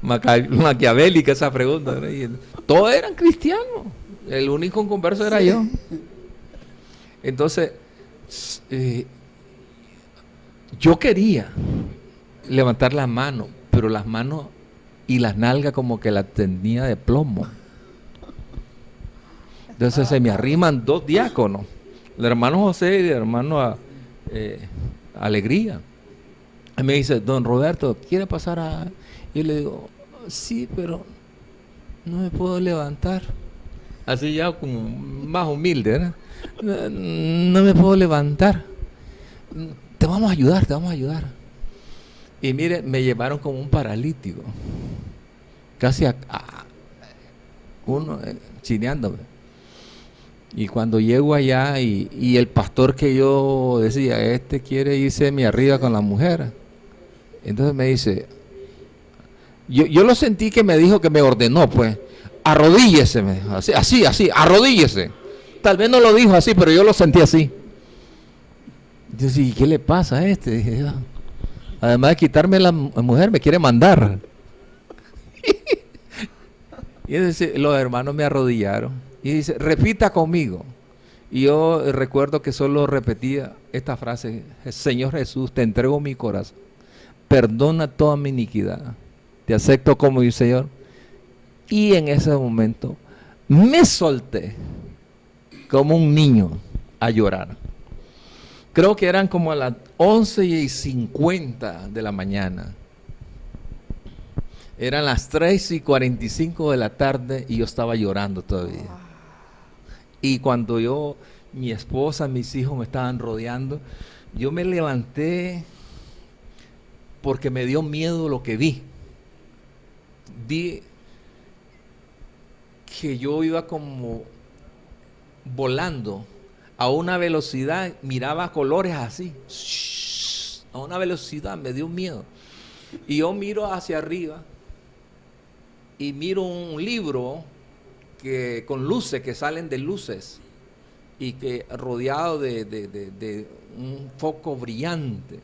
Maquiavélica esa pregunta, ¿no? Y todos eran cristianos, el único converso era yo. Entonces, yo quería levantar las manos, pero las manos y las nalgas como que las tenía de plomo. Entonces se me arriman dos diáconos, el hermano José y el hermano Alegría. Y me dice, don Roberto, ¿quiere pasar a...? Y le digo, sí, pero no me puedo levantar. Así ya como más humilde, ¿verdad? No me puedo levantar. Te vamos a ayudar. Y mire, me llevaron como un paralítico, casi uno chineándome. Y cuando llego allá y el pastor que yo decía, quiere irse mi arriba con la mujer. Entonces me dice, yo lo sentí que me dijo, que me ordenó, pues, arrodíllese, me dijo, así, arrodíllese. Tal vez no lo dijo así, pero yo lo sentí así. Yo decía, ¿y qué le pasa a este? Dije, además de quitarme la mujer, me quiere mandar. Y entonces los hermanos me arrodillaron y dice, repita conmigo. Y yo recuerdo que solo repetía esta frase, Señor Jesús, te entrego mi corazón, perdona toda mi iniquidad, te acepto como mi Señor. Y en ese momento me solté como un niño a llorar. Creo que eran como a las 11:50 de la mañana. Eran las 3:45 de la tarde y yo estaba llorando todavía. Y cuando mi esposa, mis hijos me estaban rodeando, yo me levanté porque me dio miedo lo que vi. Vi que yo iba como volando a una velocidad, miraba colores así, a una velocidad, me dio miedo. Y yo miro hacia arriba y miro un libro con luces, que salen de luces, y que rodeado de un foco brillante.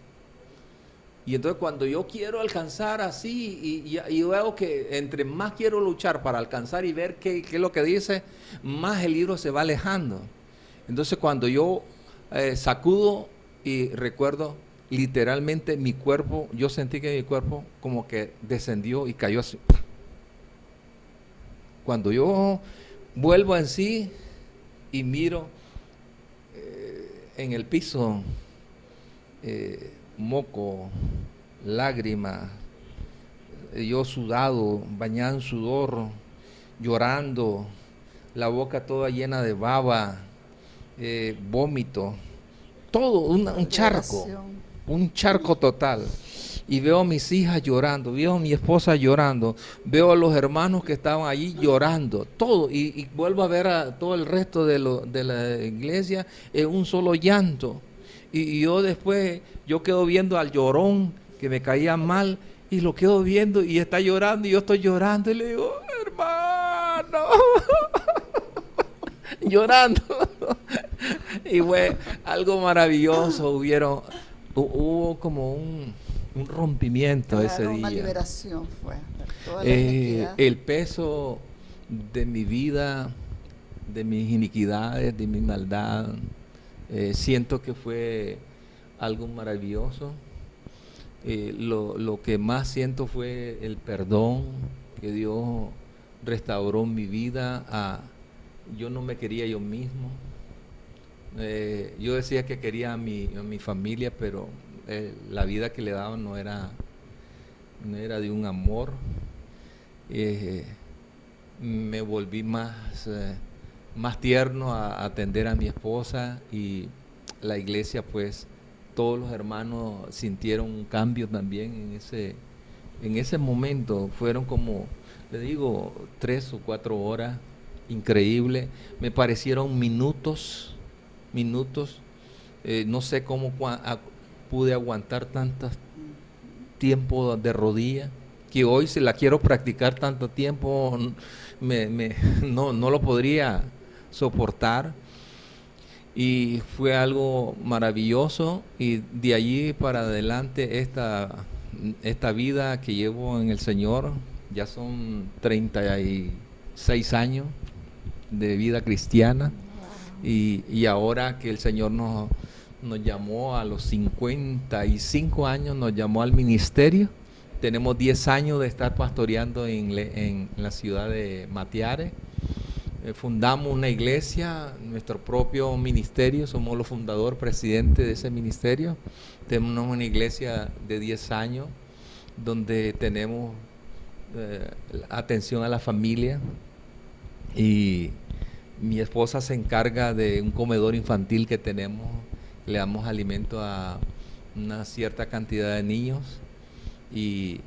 Y entonces cuando yo quiero alcanzar así, y veo que entre más quiero luchar para alcanzar y ver qué es lo que dice, más el libro se va alejando. Entonces cuando yo sacudo y recuerdo literalmente mi cuerpo, yo sentí que mi cuerpo como que descendió y cayó así. Cuando yo vuelvo en sí y miro en el piso, moco, lágrimas, yo sudado, bañado en sudor, llorando, la boca toda llena de baba, vómito, todo un charco total. y veo a mis hijas llorando, veo a mi esposa llorando, veo a los hermanos que estaban allí llorando, todo, y vuelvo a ver a todo el resto de la iglesia en un solo llanto. Y yo después, yo quedo viendo al llorón que me caía mal, y lo quedo viendo y está llorando y yo estoy llorando y le digo, hermano, llorando. Y fue algo maravilloso, hubo como un rompimiento, claro, ese día. Una liberación fue. Toda la iniquidad. El peso de mi vida, de mis iniquidades, de mi maldad, siento que fue algo maravilloso. Lo que más siento fue el perdón que Dios restauró mi vida. Yo no me quería yo mismo. Yo decía que quería a mi familia, pero la vida que le daban no era de un amor. Me volví más tierno a atender a mi esposa, y la iglesia, pues todos los hermanos sintieron un cambio también en ese momento. Fueron como, le digo, 3 o 4 horas, increíble. Me parecieron minutos. No sé cómo pude aguantar tanto tiempo de rodilla, que hoy, si la quiero practicar tanto tiempo, no lo podría soportar. Y fue algo maravilloso, y de allí para adelante esta vida que llevo en el Señor, ya son 36 años de vida cristiana. Y ahora que el Señor nos llamó a los 55 años, nos llamó al ministerio. Tenemos 10 años de estar pastoreando en la ciudad de Matiare. Fundamos una iglesia, nuestro propio ministerio, somos los fundadores, presidentes de ese ministerio. Tenemos una iglesia de 10 años donde tenemos atención a la familia, y mi esposa se encarga de un comedor infantil que tenemos. Le damos alimento a una cierta cantidad de niños, y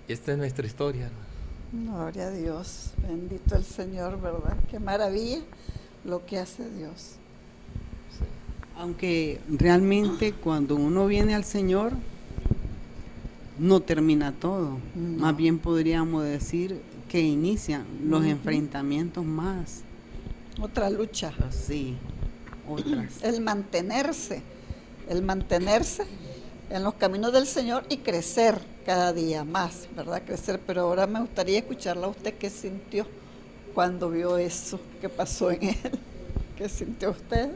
esta es nuestra historia. Gloria a Dios, bendito el Señor, ¿verdad? Qué maravilla lo que hace Dios. Sí. Aunque realmente cuando uno viene al Señor, no termina todo. No. Más bien podríamos decir que inician los enfrentamientos más. Otra lucha. Sí, otras. El mantenerse en los caminos del Señor y crecer cada día más, ¿verdad? Crecer. Pero ahora me gustaría escucharla a usted, qué sintió cuando vio eso que pasó en él. ¿Qué sintió usted?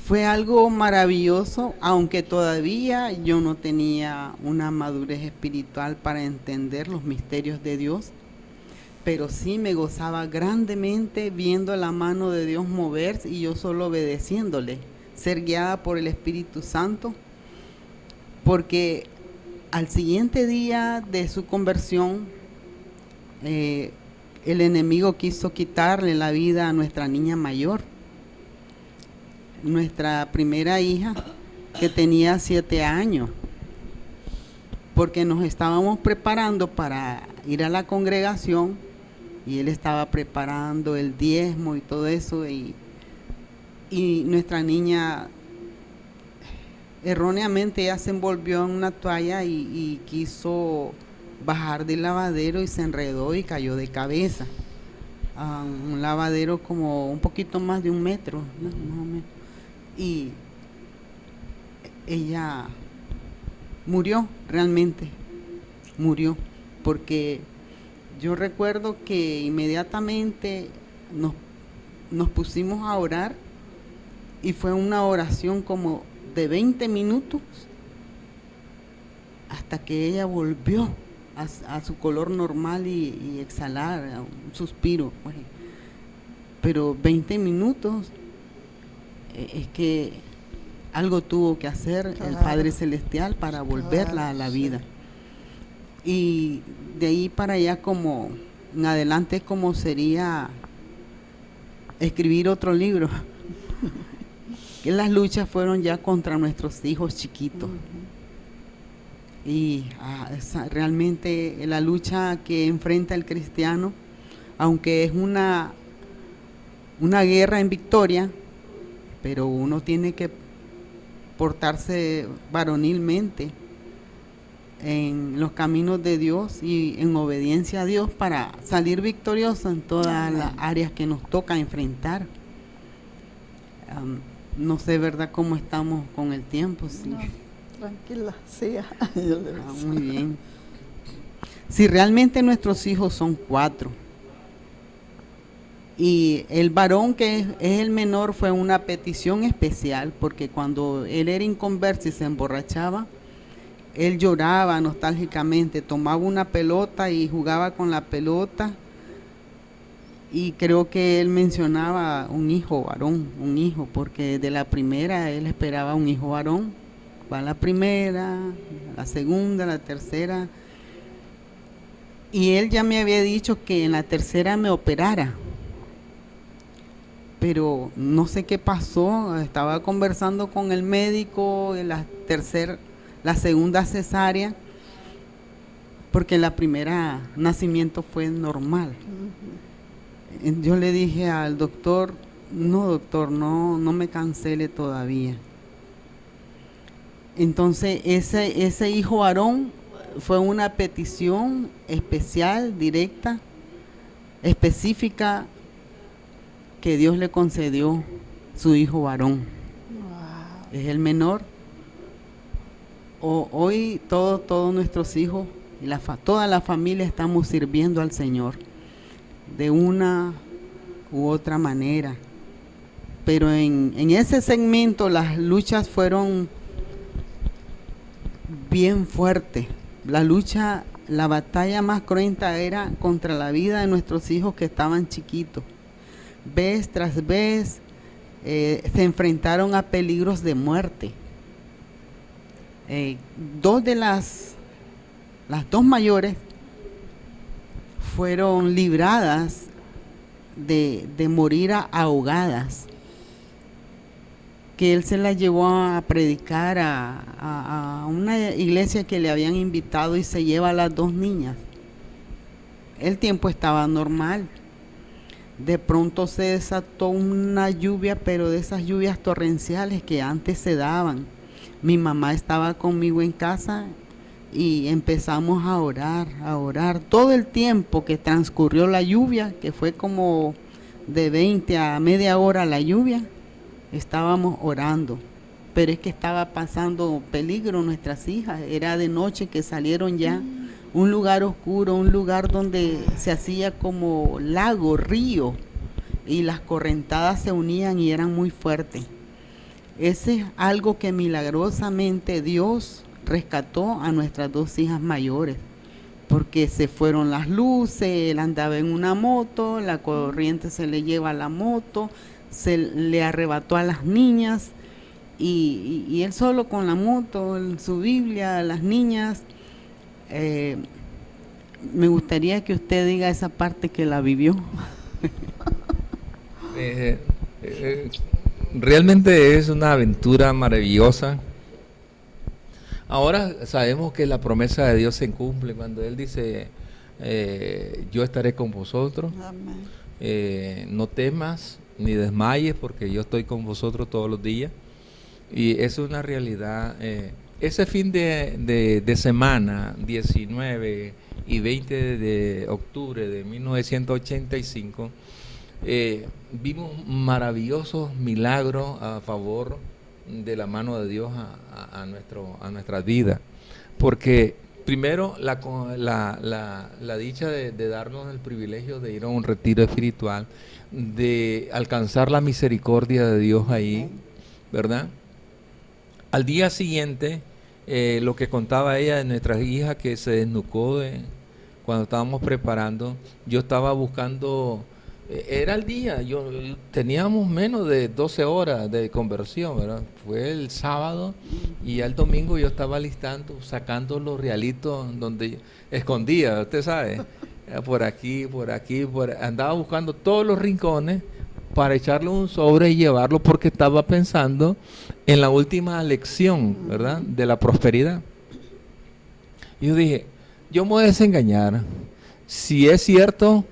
Fue algo maravilloso, aunque todavía yo no tenía una madurez espiritual para entender los misterios de Dios, pero sí me gozaba grandemente viendo la mano de Dios moverse y yo solo obedeciéndole, ser guiada por el Espíritu Santo, porque al siguiente día de su conversión, el enemigo quiso quitarle la vida a nuestra niña mayor, nuestra primera hija, que tenía 7 años, porque nos estábamos preparando para ir a la congregación y él estaba preparando el diezmo y todo eso, y nuestra niña erróneamente ella se envolvió en una toalla y quiso bajar del lavadero y se enredó y cayó de cabeza a un lavadero como un poquito más de 1 metro, ¿no? Más o menos. Y ella murió, realmente murió, porque yo recuerdo que inmediatamente nos pusimos a orar, y fue una oración como de 20 minutos hasta que ella volvió a su color normal y exhalar un suspiro. Pero 20 minutos, es que algo tuvo que hacer el Padre Celestial para volverla a la vida. Y de ahí para allá, como en adelante, como sería escribir otro libro. que las luchas fueron ya contra nuestros hijos chiquitos. Y realmente la lucha que enfrenta el cristiano, aunque es una guerra en victoria, pero uno tiene que portarse varonilmente en los caminos de Dios y en obediencia a Dios para salir victorioso en todas las áreas que nos toca enfrentar. No sé, ¿verdad?, cómo estamos con el tiempo. Sí. No, tranquila, siga. Muy bien. Si realmente nuestros hijos son 4 y el varón que es el menor fue una petición especial, porque cuando él era inconverso y se emborrachaba, él lloraba nostálgicamente, tomaba una pelota y jugaba con la pelota, y creo que él mencionaba un hijo varón, un hijo, porque de la primera él esperaba un hijo varón. Va la primera, la segunda, la tercera, y él ya me había dicho que en la tercera me operara, pero no sé qué pasó. Estaba conversando con el médico en la segunda cesárea, porque la primera nacimiento fue normal. Yo le dije al doctor, no me cancele todavía. Entonces ese hijo varón fue una petición especial, directa, específica, que Dios le concedió su hijo varón. Wow. Es el menor. Hoy todos nuestros hijos y toda la familia estamos sirviendo al Señor de una u otra manera. Pero en ese segmento las luchas fueron bien fuertes. La batalla más cruenta era contra la vida de nuestros hijos que estaban chiquitos. Vez tras vez se enfrentaron a peligros de muerte. Las dos mayores fueron libradas de morir ahogadas, que él se las llevó a predicar a una iglesia que le habían invitado, y se lleva a las 2 niñas. El tiempo estaba normal. De pronto se desató una lluvia, pero de esas lluvias torrenciales que antes se daban. Mi mamá estaba conmigo en casa y empezamos a orar. Todo el tiempo que transcurrió la lluvia, que fue como de 20 a media hora la lluvia, estábamos orando. Pero es que estaba pasando peligro nuestras hijas. Era de noche que salieron ya. Un lugar oscuro, un lugar donde se hacía como lago, río, y las correntadas se unían y eran muy fuertes. Ese es algo que milagrosamente Dios rescató a nuestras 2 hijas mayores, porque se fueron las luces, él andaba en una moto, la corriente se le lleva la moto, se le arrebató a las niñas, y él solo con la moto, su Biblia, las niñas. Me gustaría que usted diga esa parte que la vivió. Realmente es una aventura maravillosa. Ahora sabemos que la promesa de Dios se cumple cuando Él dice, yo estaré con vosotros. No temas ni desmayes, porque yo estoy con vosotros todos los días. Y eso es una realidad. Ese fin de semana, 19 y 20 de octubre de 1985, vimos maravillosos milagros a favor de la mano de Dios a nuestras vidas. Porque primero la dicha de darnos el privilegio de ir a un retiro espiritual, de alcanzar la misericordia de Dios ahí, ¿verdad? Al día siguiente, lo que contaba ella de nuestra hija que se desnucó cuando estábamos preparando, yo estaba buscando, era el día, teníamos menos de 12 horas de conversión, ¿verdad? Fue el sábado, y ya el domingo yo estaba listando, sacando los realitos donde escondía, usted sabe, por aquí, andaba buscando todos los rincones para echarle un sobre y llevarlo porque estaba pensando en la última lección, ¿verdad? De la prosperidad. Y yo dije, yo me voy a desengañar. Si es cierto,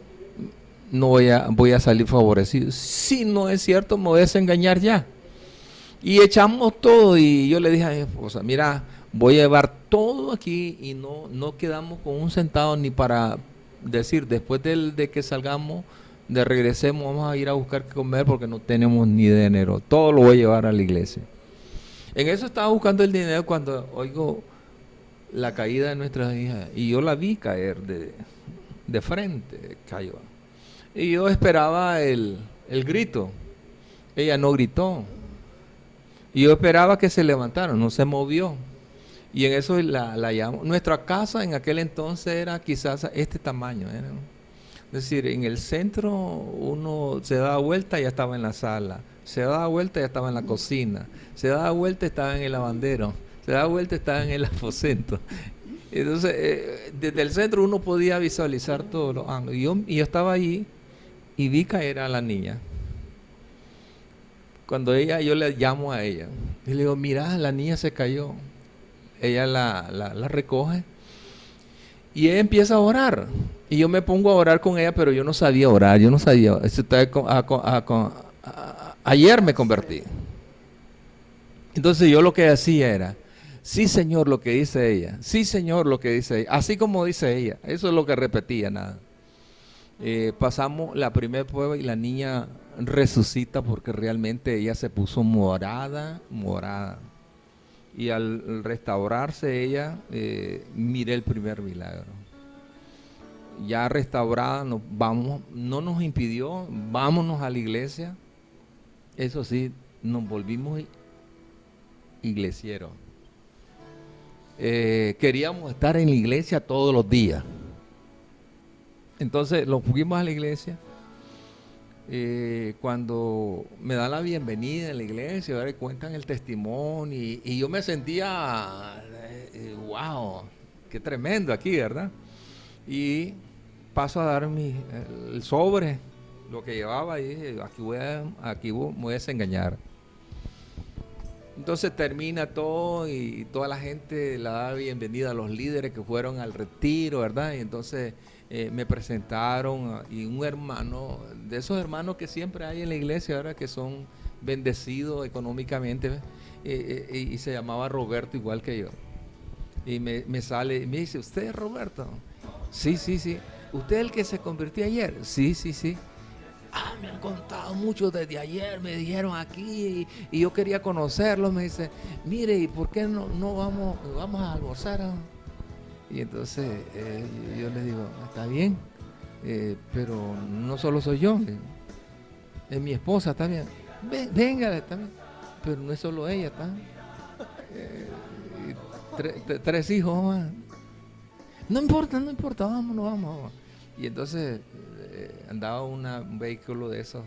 no voy a salir favorecido. Si no es cierto, me voy a desengañar ya. Y echamos todo y yo le dije a mi esposa, mira, voy a llevar todo aquí y no quedamos con un centavo ni para decir, después de que salgamos, de regresemos, vamos a ir a buscar qué comer porque no tenemos ni dinero. Todo lo voy a llevar a la iglesia. En eso estaba buscando el dinero cuando oigo la caída de nuestra hija y yo la vi caer de frente, cayó. Y yo esperaba el grito. Ella no gritó. Y yo esperaba que se levantara, no se movió. Y en eso la llamo. Nuestra casa en aquel entonces era quizás este tamaño. Es decir, en el centro uno se daba vuelta y ya estaba en la sala. Se daba vuelta y ya estaba en la cocina. Se daba vuelta y estaba en el lavandero. Se daba vuelta y estaba en el aposento. Entonces, desde el centro uno podía visualizar todos los ángulos. Y yo estaba allí y vi caer a la niña. Cuando yo le llamo a ella y le digo, mira, la niña se cayó. Ella la recoge y ella empieza a orar. Y yo me pongo a orar con ella, pero yo no sabía orar, yo no sabía. Ayer me convertí. Entonces yo lo que hacía era, sí Señor, lo que dice ella, sí Señor, lo que dice ella, así como dice ella. Eso es lo que repetía, nada. Pasamos la primera prueba y la niña resucita porque realmente ella se puso morada. Y al restaurarse ella, miré el primer milagro. Ya restaurada, no nos impidió, vámonos a la iglesia. Eso sí, nos volvimos iglesieros. Queríamos estar en la iglesia todos los días. Entonces lo fuimos a la iglesia. Cuando me dan la bienvenida en la iglesia, ¿verdad? Cuentan el testimonio y yo me sentía, wow, qué tremendo aquí, ¿verdad? Y paso a dar el sobre, lo que llevaba y dije, aquí me voy a desengañar. Entonces termina todo y toda la gente la da bienvenida a los líderes que fueron al retiro, ¿verdad? Y entonces me presentaron y un hermano, de esos hermanos que siempre hay en la iglesia, ¿verdad? Que son bendecidos económicamente, y se llamaba Roberto igual que yo. Y me sale y me dice, ¿usted es Roberto? Sí. ¿Usted es el que se convirtió ayer? Sí. Me han contado mucho desde ayer, me dijeron aquí y yo quería conocerlos. Me dice, mire, ¿y por qué no vamos a almorzar? Y entonces yo le digo, está bien, pero no solo soy yo, es mi esposa también. Venga también, pero no es solo ella, tres hijos más. No importa, vamos. Y entonces andaba un vehículo de esos,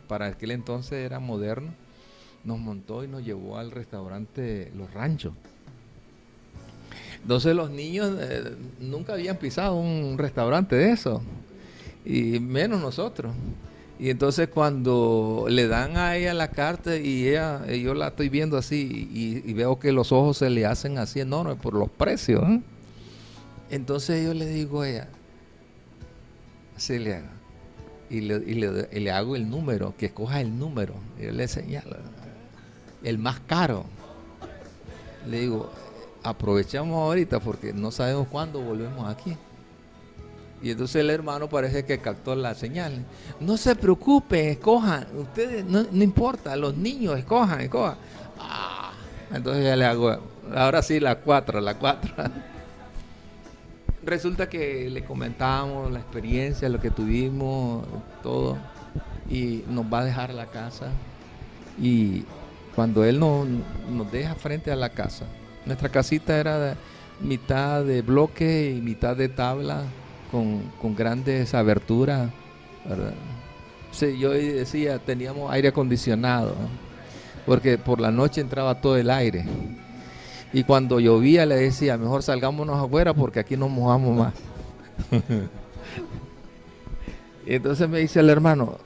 para aquel entonces era moderno, nos montó y nos llevó al restaurante Los Ranchos. Entonces los niños nunca habían pisado un restaurante de eso, y menos nosotros. Y entonces cuando le dan a ella la carta y yo la estoy viendo así y veo que los ojos se le hacen así enormes por los precios, ¿eh? Entonces yo le digo a ella, así le hago, y le hago el número, que coja el número. Yo le señalo el más caro. Le digo, aprovechamos ahorita porque no sabemos cuándo volvemos aquí. Y entonces el hermano parece que captó la señal. No se preocupen, escojan. Ustedes, no importa, los niños, escojan. Entonces ya le hago, ahora sí, la 4. Resulta que le comentábamos la experiencia, lo que tuvimos, todo. Y nos va a dejar la casa. Y cuando él nos deja frente a la casa, nuestra casita era de mitad de bloque y mitad de tabla, con grandes aberturas, ¿verdad? Sí, yo decía, teníamos aire acondicionado, ¿no? Porque por la noche entraba todo el aire. Y cuando llovía le decía, mejor salgámonos afuera porque aquí nos mojamos más. Y entonces me dice el hermano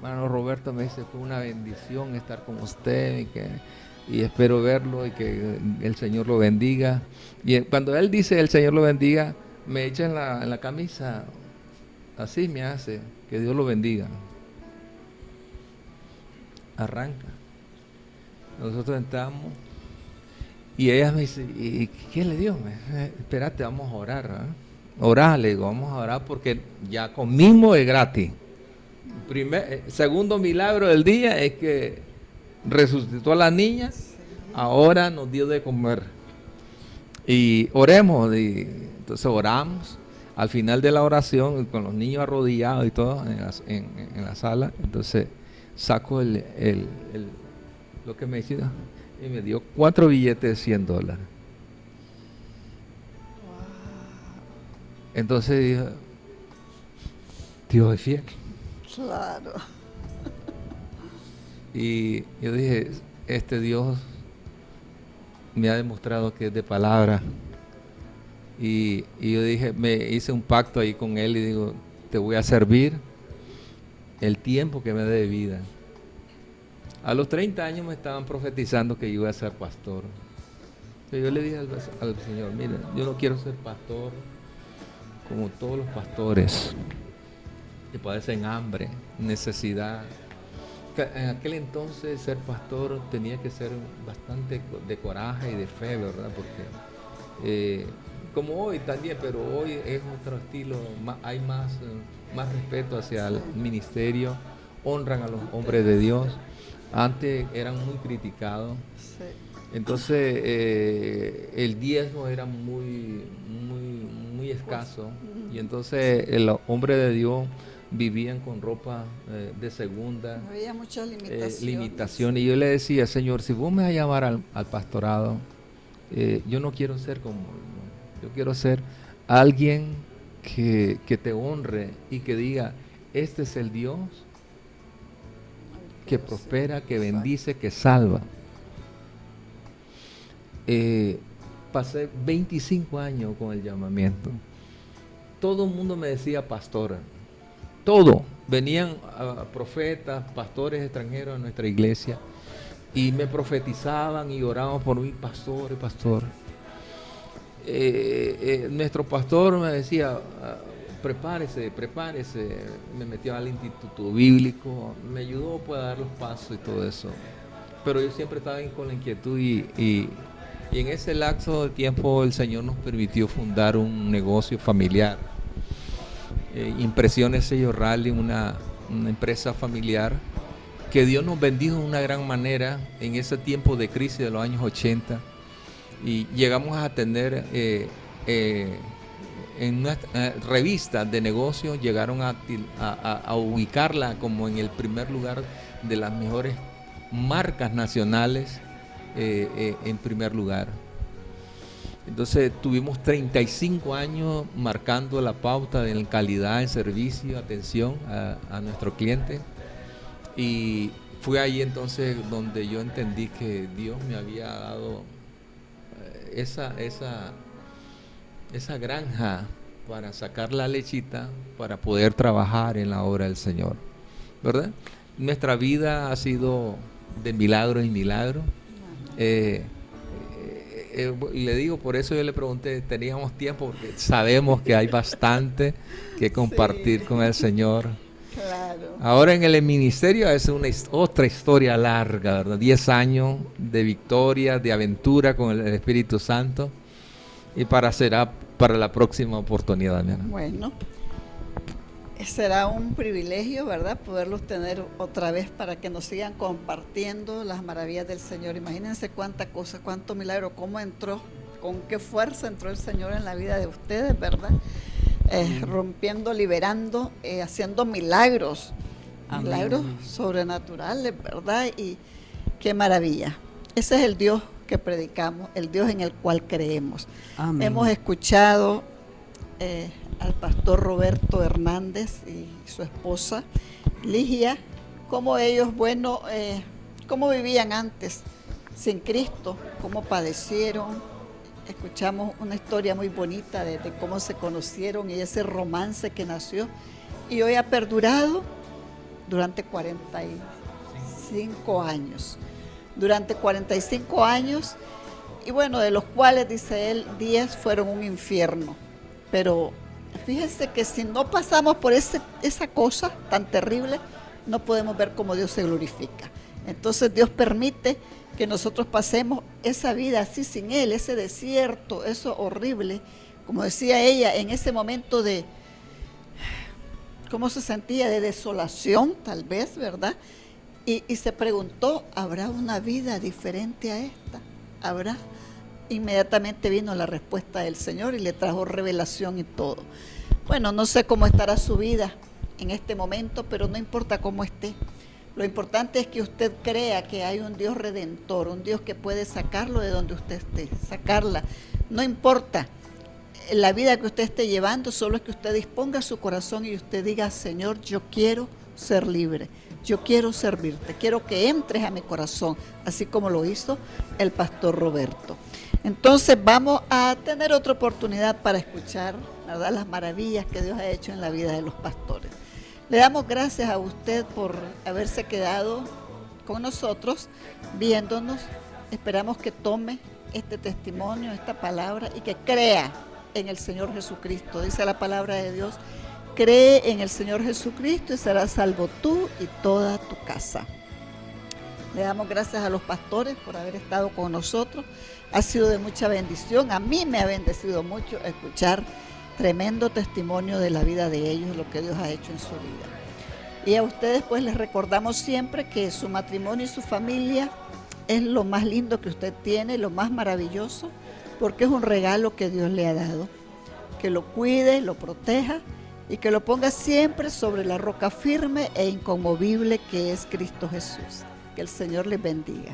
Roberto, me dice, fue una bendición estar con usted y espero verlo y que el Señor lo bendiga. Y cuando él dice el Señor lo bendiga, me echa en la camisa, así me hace, que Dios lo bendiga. Arranca. Nosotros entramos y ella me dice, ¿y qué le dio? Espérate, vamos a orar, ¿eh? Orar, le digo, vamos a orar porque ya comimos es gratis. Segundo milagro del día es que resucitó a la niña, ahora nos dio de comer. Y oremos, y entonces oramos. Al final de la oración, con los niños arrodillados y todo en la sala, entonces saco lo que me hicieron y me dio 4 billetes de $100. Entonces dije, Dios es fiel. Claro. Y yo dije, este Dios me ha demostrado que es de palabra. Y yo dije, me hice un pacto ahí con él y digo, te voy a servir el tiempo que me dé de vida. A los 30 años me estaban profetizando que yo iba a ser pastor. Yo le dije al Señor, mira, yo no quiero ser pastor como todos los pastores que padecen hambre, necesidad. En aquel entonces ser pastor tenía que ser bastante de coraje y de fe, ¿verdad? Porque como hoy también, pero hoy es otro estilo, hay más respeto hacia el ministerio, honran a los hombres de Dios. Antes eran muy criticados. Sí. Entonces el diezmo era muy escaso, y entonces los hombres de Dios vivían con ropa de segunda. Había muchas limitaciones. Y yo le decía, Señor, si vos me vas a llamar al pastorado, yo no quiero ser como, yo quiero ser alguien que te honre y que diga, este es el Dios que prospera, que bendice, que salva. Pasé 25 años con el llamamiento. Todo el mundo me decía pastora. Todo. Venían profetas, pastores extranjeros a nuestra iglesia y me profetizaban y oraban por mí, pastor. Nuestro pastor me decía, prepárese. Me metió al instituto bíblico, me ayudó a dar los pasos y todo eso. Pero yo siempre estaba con la inquietud y en ese lapso de tiempo el Señor nos permitió fundar un negocio familiar. Impresiones Sello Rally, una empresa familiar que Dios nos bendijo de una gran manera en ese tiempo de crisis de los años 80, y llegamos a tener en nuestra revista de negocios, llegaron a ubicarla como en el primer lugar de las mejores marcas nacionales, en primer lugar. Entonces tuvimos 35 años marcando la pauta en calidad, en servicio, atención a nuestro cliente, y fue ahí entonces donde yo entendí que Dios me había dado esa granja para sacar la lechita para poder trabajar en la obra del Señor, ¿verdad? Nuestra vida ha sido de milagro en milagro. Le digo, por eso yo le pregunté, teníamos tiempo, porque sabemos que hay bastante que compartir con el Señor. Claro. Ahora en el ministerio es otra historia larga, ¿verdad? 10 años de victoria, de aventura con el Espíritu Santo, y será para la próxima oportunidad, mi hermano. Bueno, será un privilegio, ¿verdad?, poderlos tener otra vez para que nos sigan compartiendo las maravillas del Señor. Imagínense cuánta cosa, cuánto milagro, cómo entró, con qué fuerza entró el Señor en la vida de ustedes, ¿verdad? Rompiendo, liberando, haciendo milagros, Amén. Milagros sobrenaturales, ¿verdad? Y qué maravilla. Ese es el Dios que predicamos, el Dios en el cual creemos. Amén. Hemos escuchado al pastor Roberto Hernández y su esposa Ligia, cómo ellos, cómo vivían antes sin Cristo, cómo padecieron, escuchamos una historia muy bonita de cómo se conocieron y ese romance que nació y hoy ha perdurado durante 45 años. Durante 45 años, y bueno, de los cuales, dice él, 10 fueron un infierno. Pero fíjense que si no pasamos por esa cosa tan terrible, no podemos ver cómo Dios se glorifica. Entonces Dios permite que nosotros pasemos esa vida así sin Él, ese desierto, eso horrible, como decía ella, en ese momento de, ¿cómo se sentía? De desolación, tal vez, ¿verdad? Y se preguntó, ¿habrá una vida diferente a esta? ¿Habrá? Inmediatamente vino la respuesta del Señor y le trajo revelación y todo. Bueno, no sé cómo estará su vida en este momento, pero no importa cómo esté. Lo importante es que usted crea que hay un Dios redentor, un Dios que puede sacarlo de donde usted esté, sacarla. No importa la vida que usted esté llevando, solo es que usted disponga su corazón y usted diga, Señor, yo quiero ser libre, yo quiero servirte, quiero que entres a mi corazón, así como lo hizo el pastor Roberto. Entonces vamos a tener otra oportunidad para escuchar, ¿verdad?, las maravillas que Dios ha hecho en la vida de los pastores. Le damos gracias a usted por haberse quedado con nosotros, viéndonos. Esperamos que tome este testimonio, esta palabra, y que crea en el Señor Jesucristo. Dice la palabra de Dios, cree en el Señor Jesucristo y serás salvo tú y toda tu casa. Le damos gracias a los pastores por haber estado con nosotros. Ha sido de mucha bendición. A mí me ha bendecido mucho escuchar tremendo testimonio de la vida de ellos, lo que Dios ha hecho en su vida. Y a ustedes pues les recordamos siempre que su matrimonio y su familia es lo más lindo que usted tiene, lo más maravilloso, porque es un regalo que Dios le ha dado. Que lo cuide, lo proteja y que lo ponga siempre sobre la roca firme e inconmovible que es Cristo Jesús. Que el Señor les bendiga.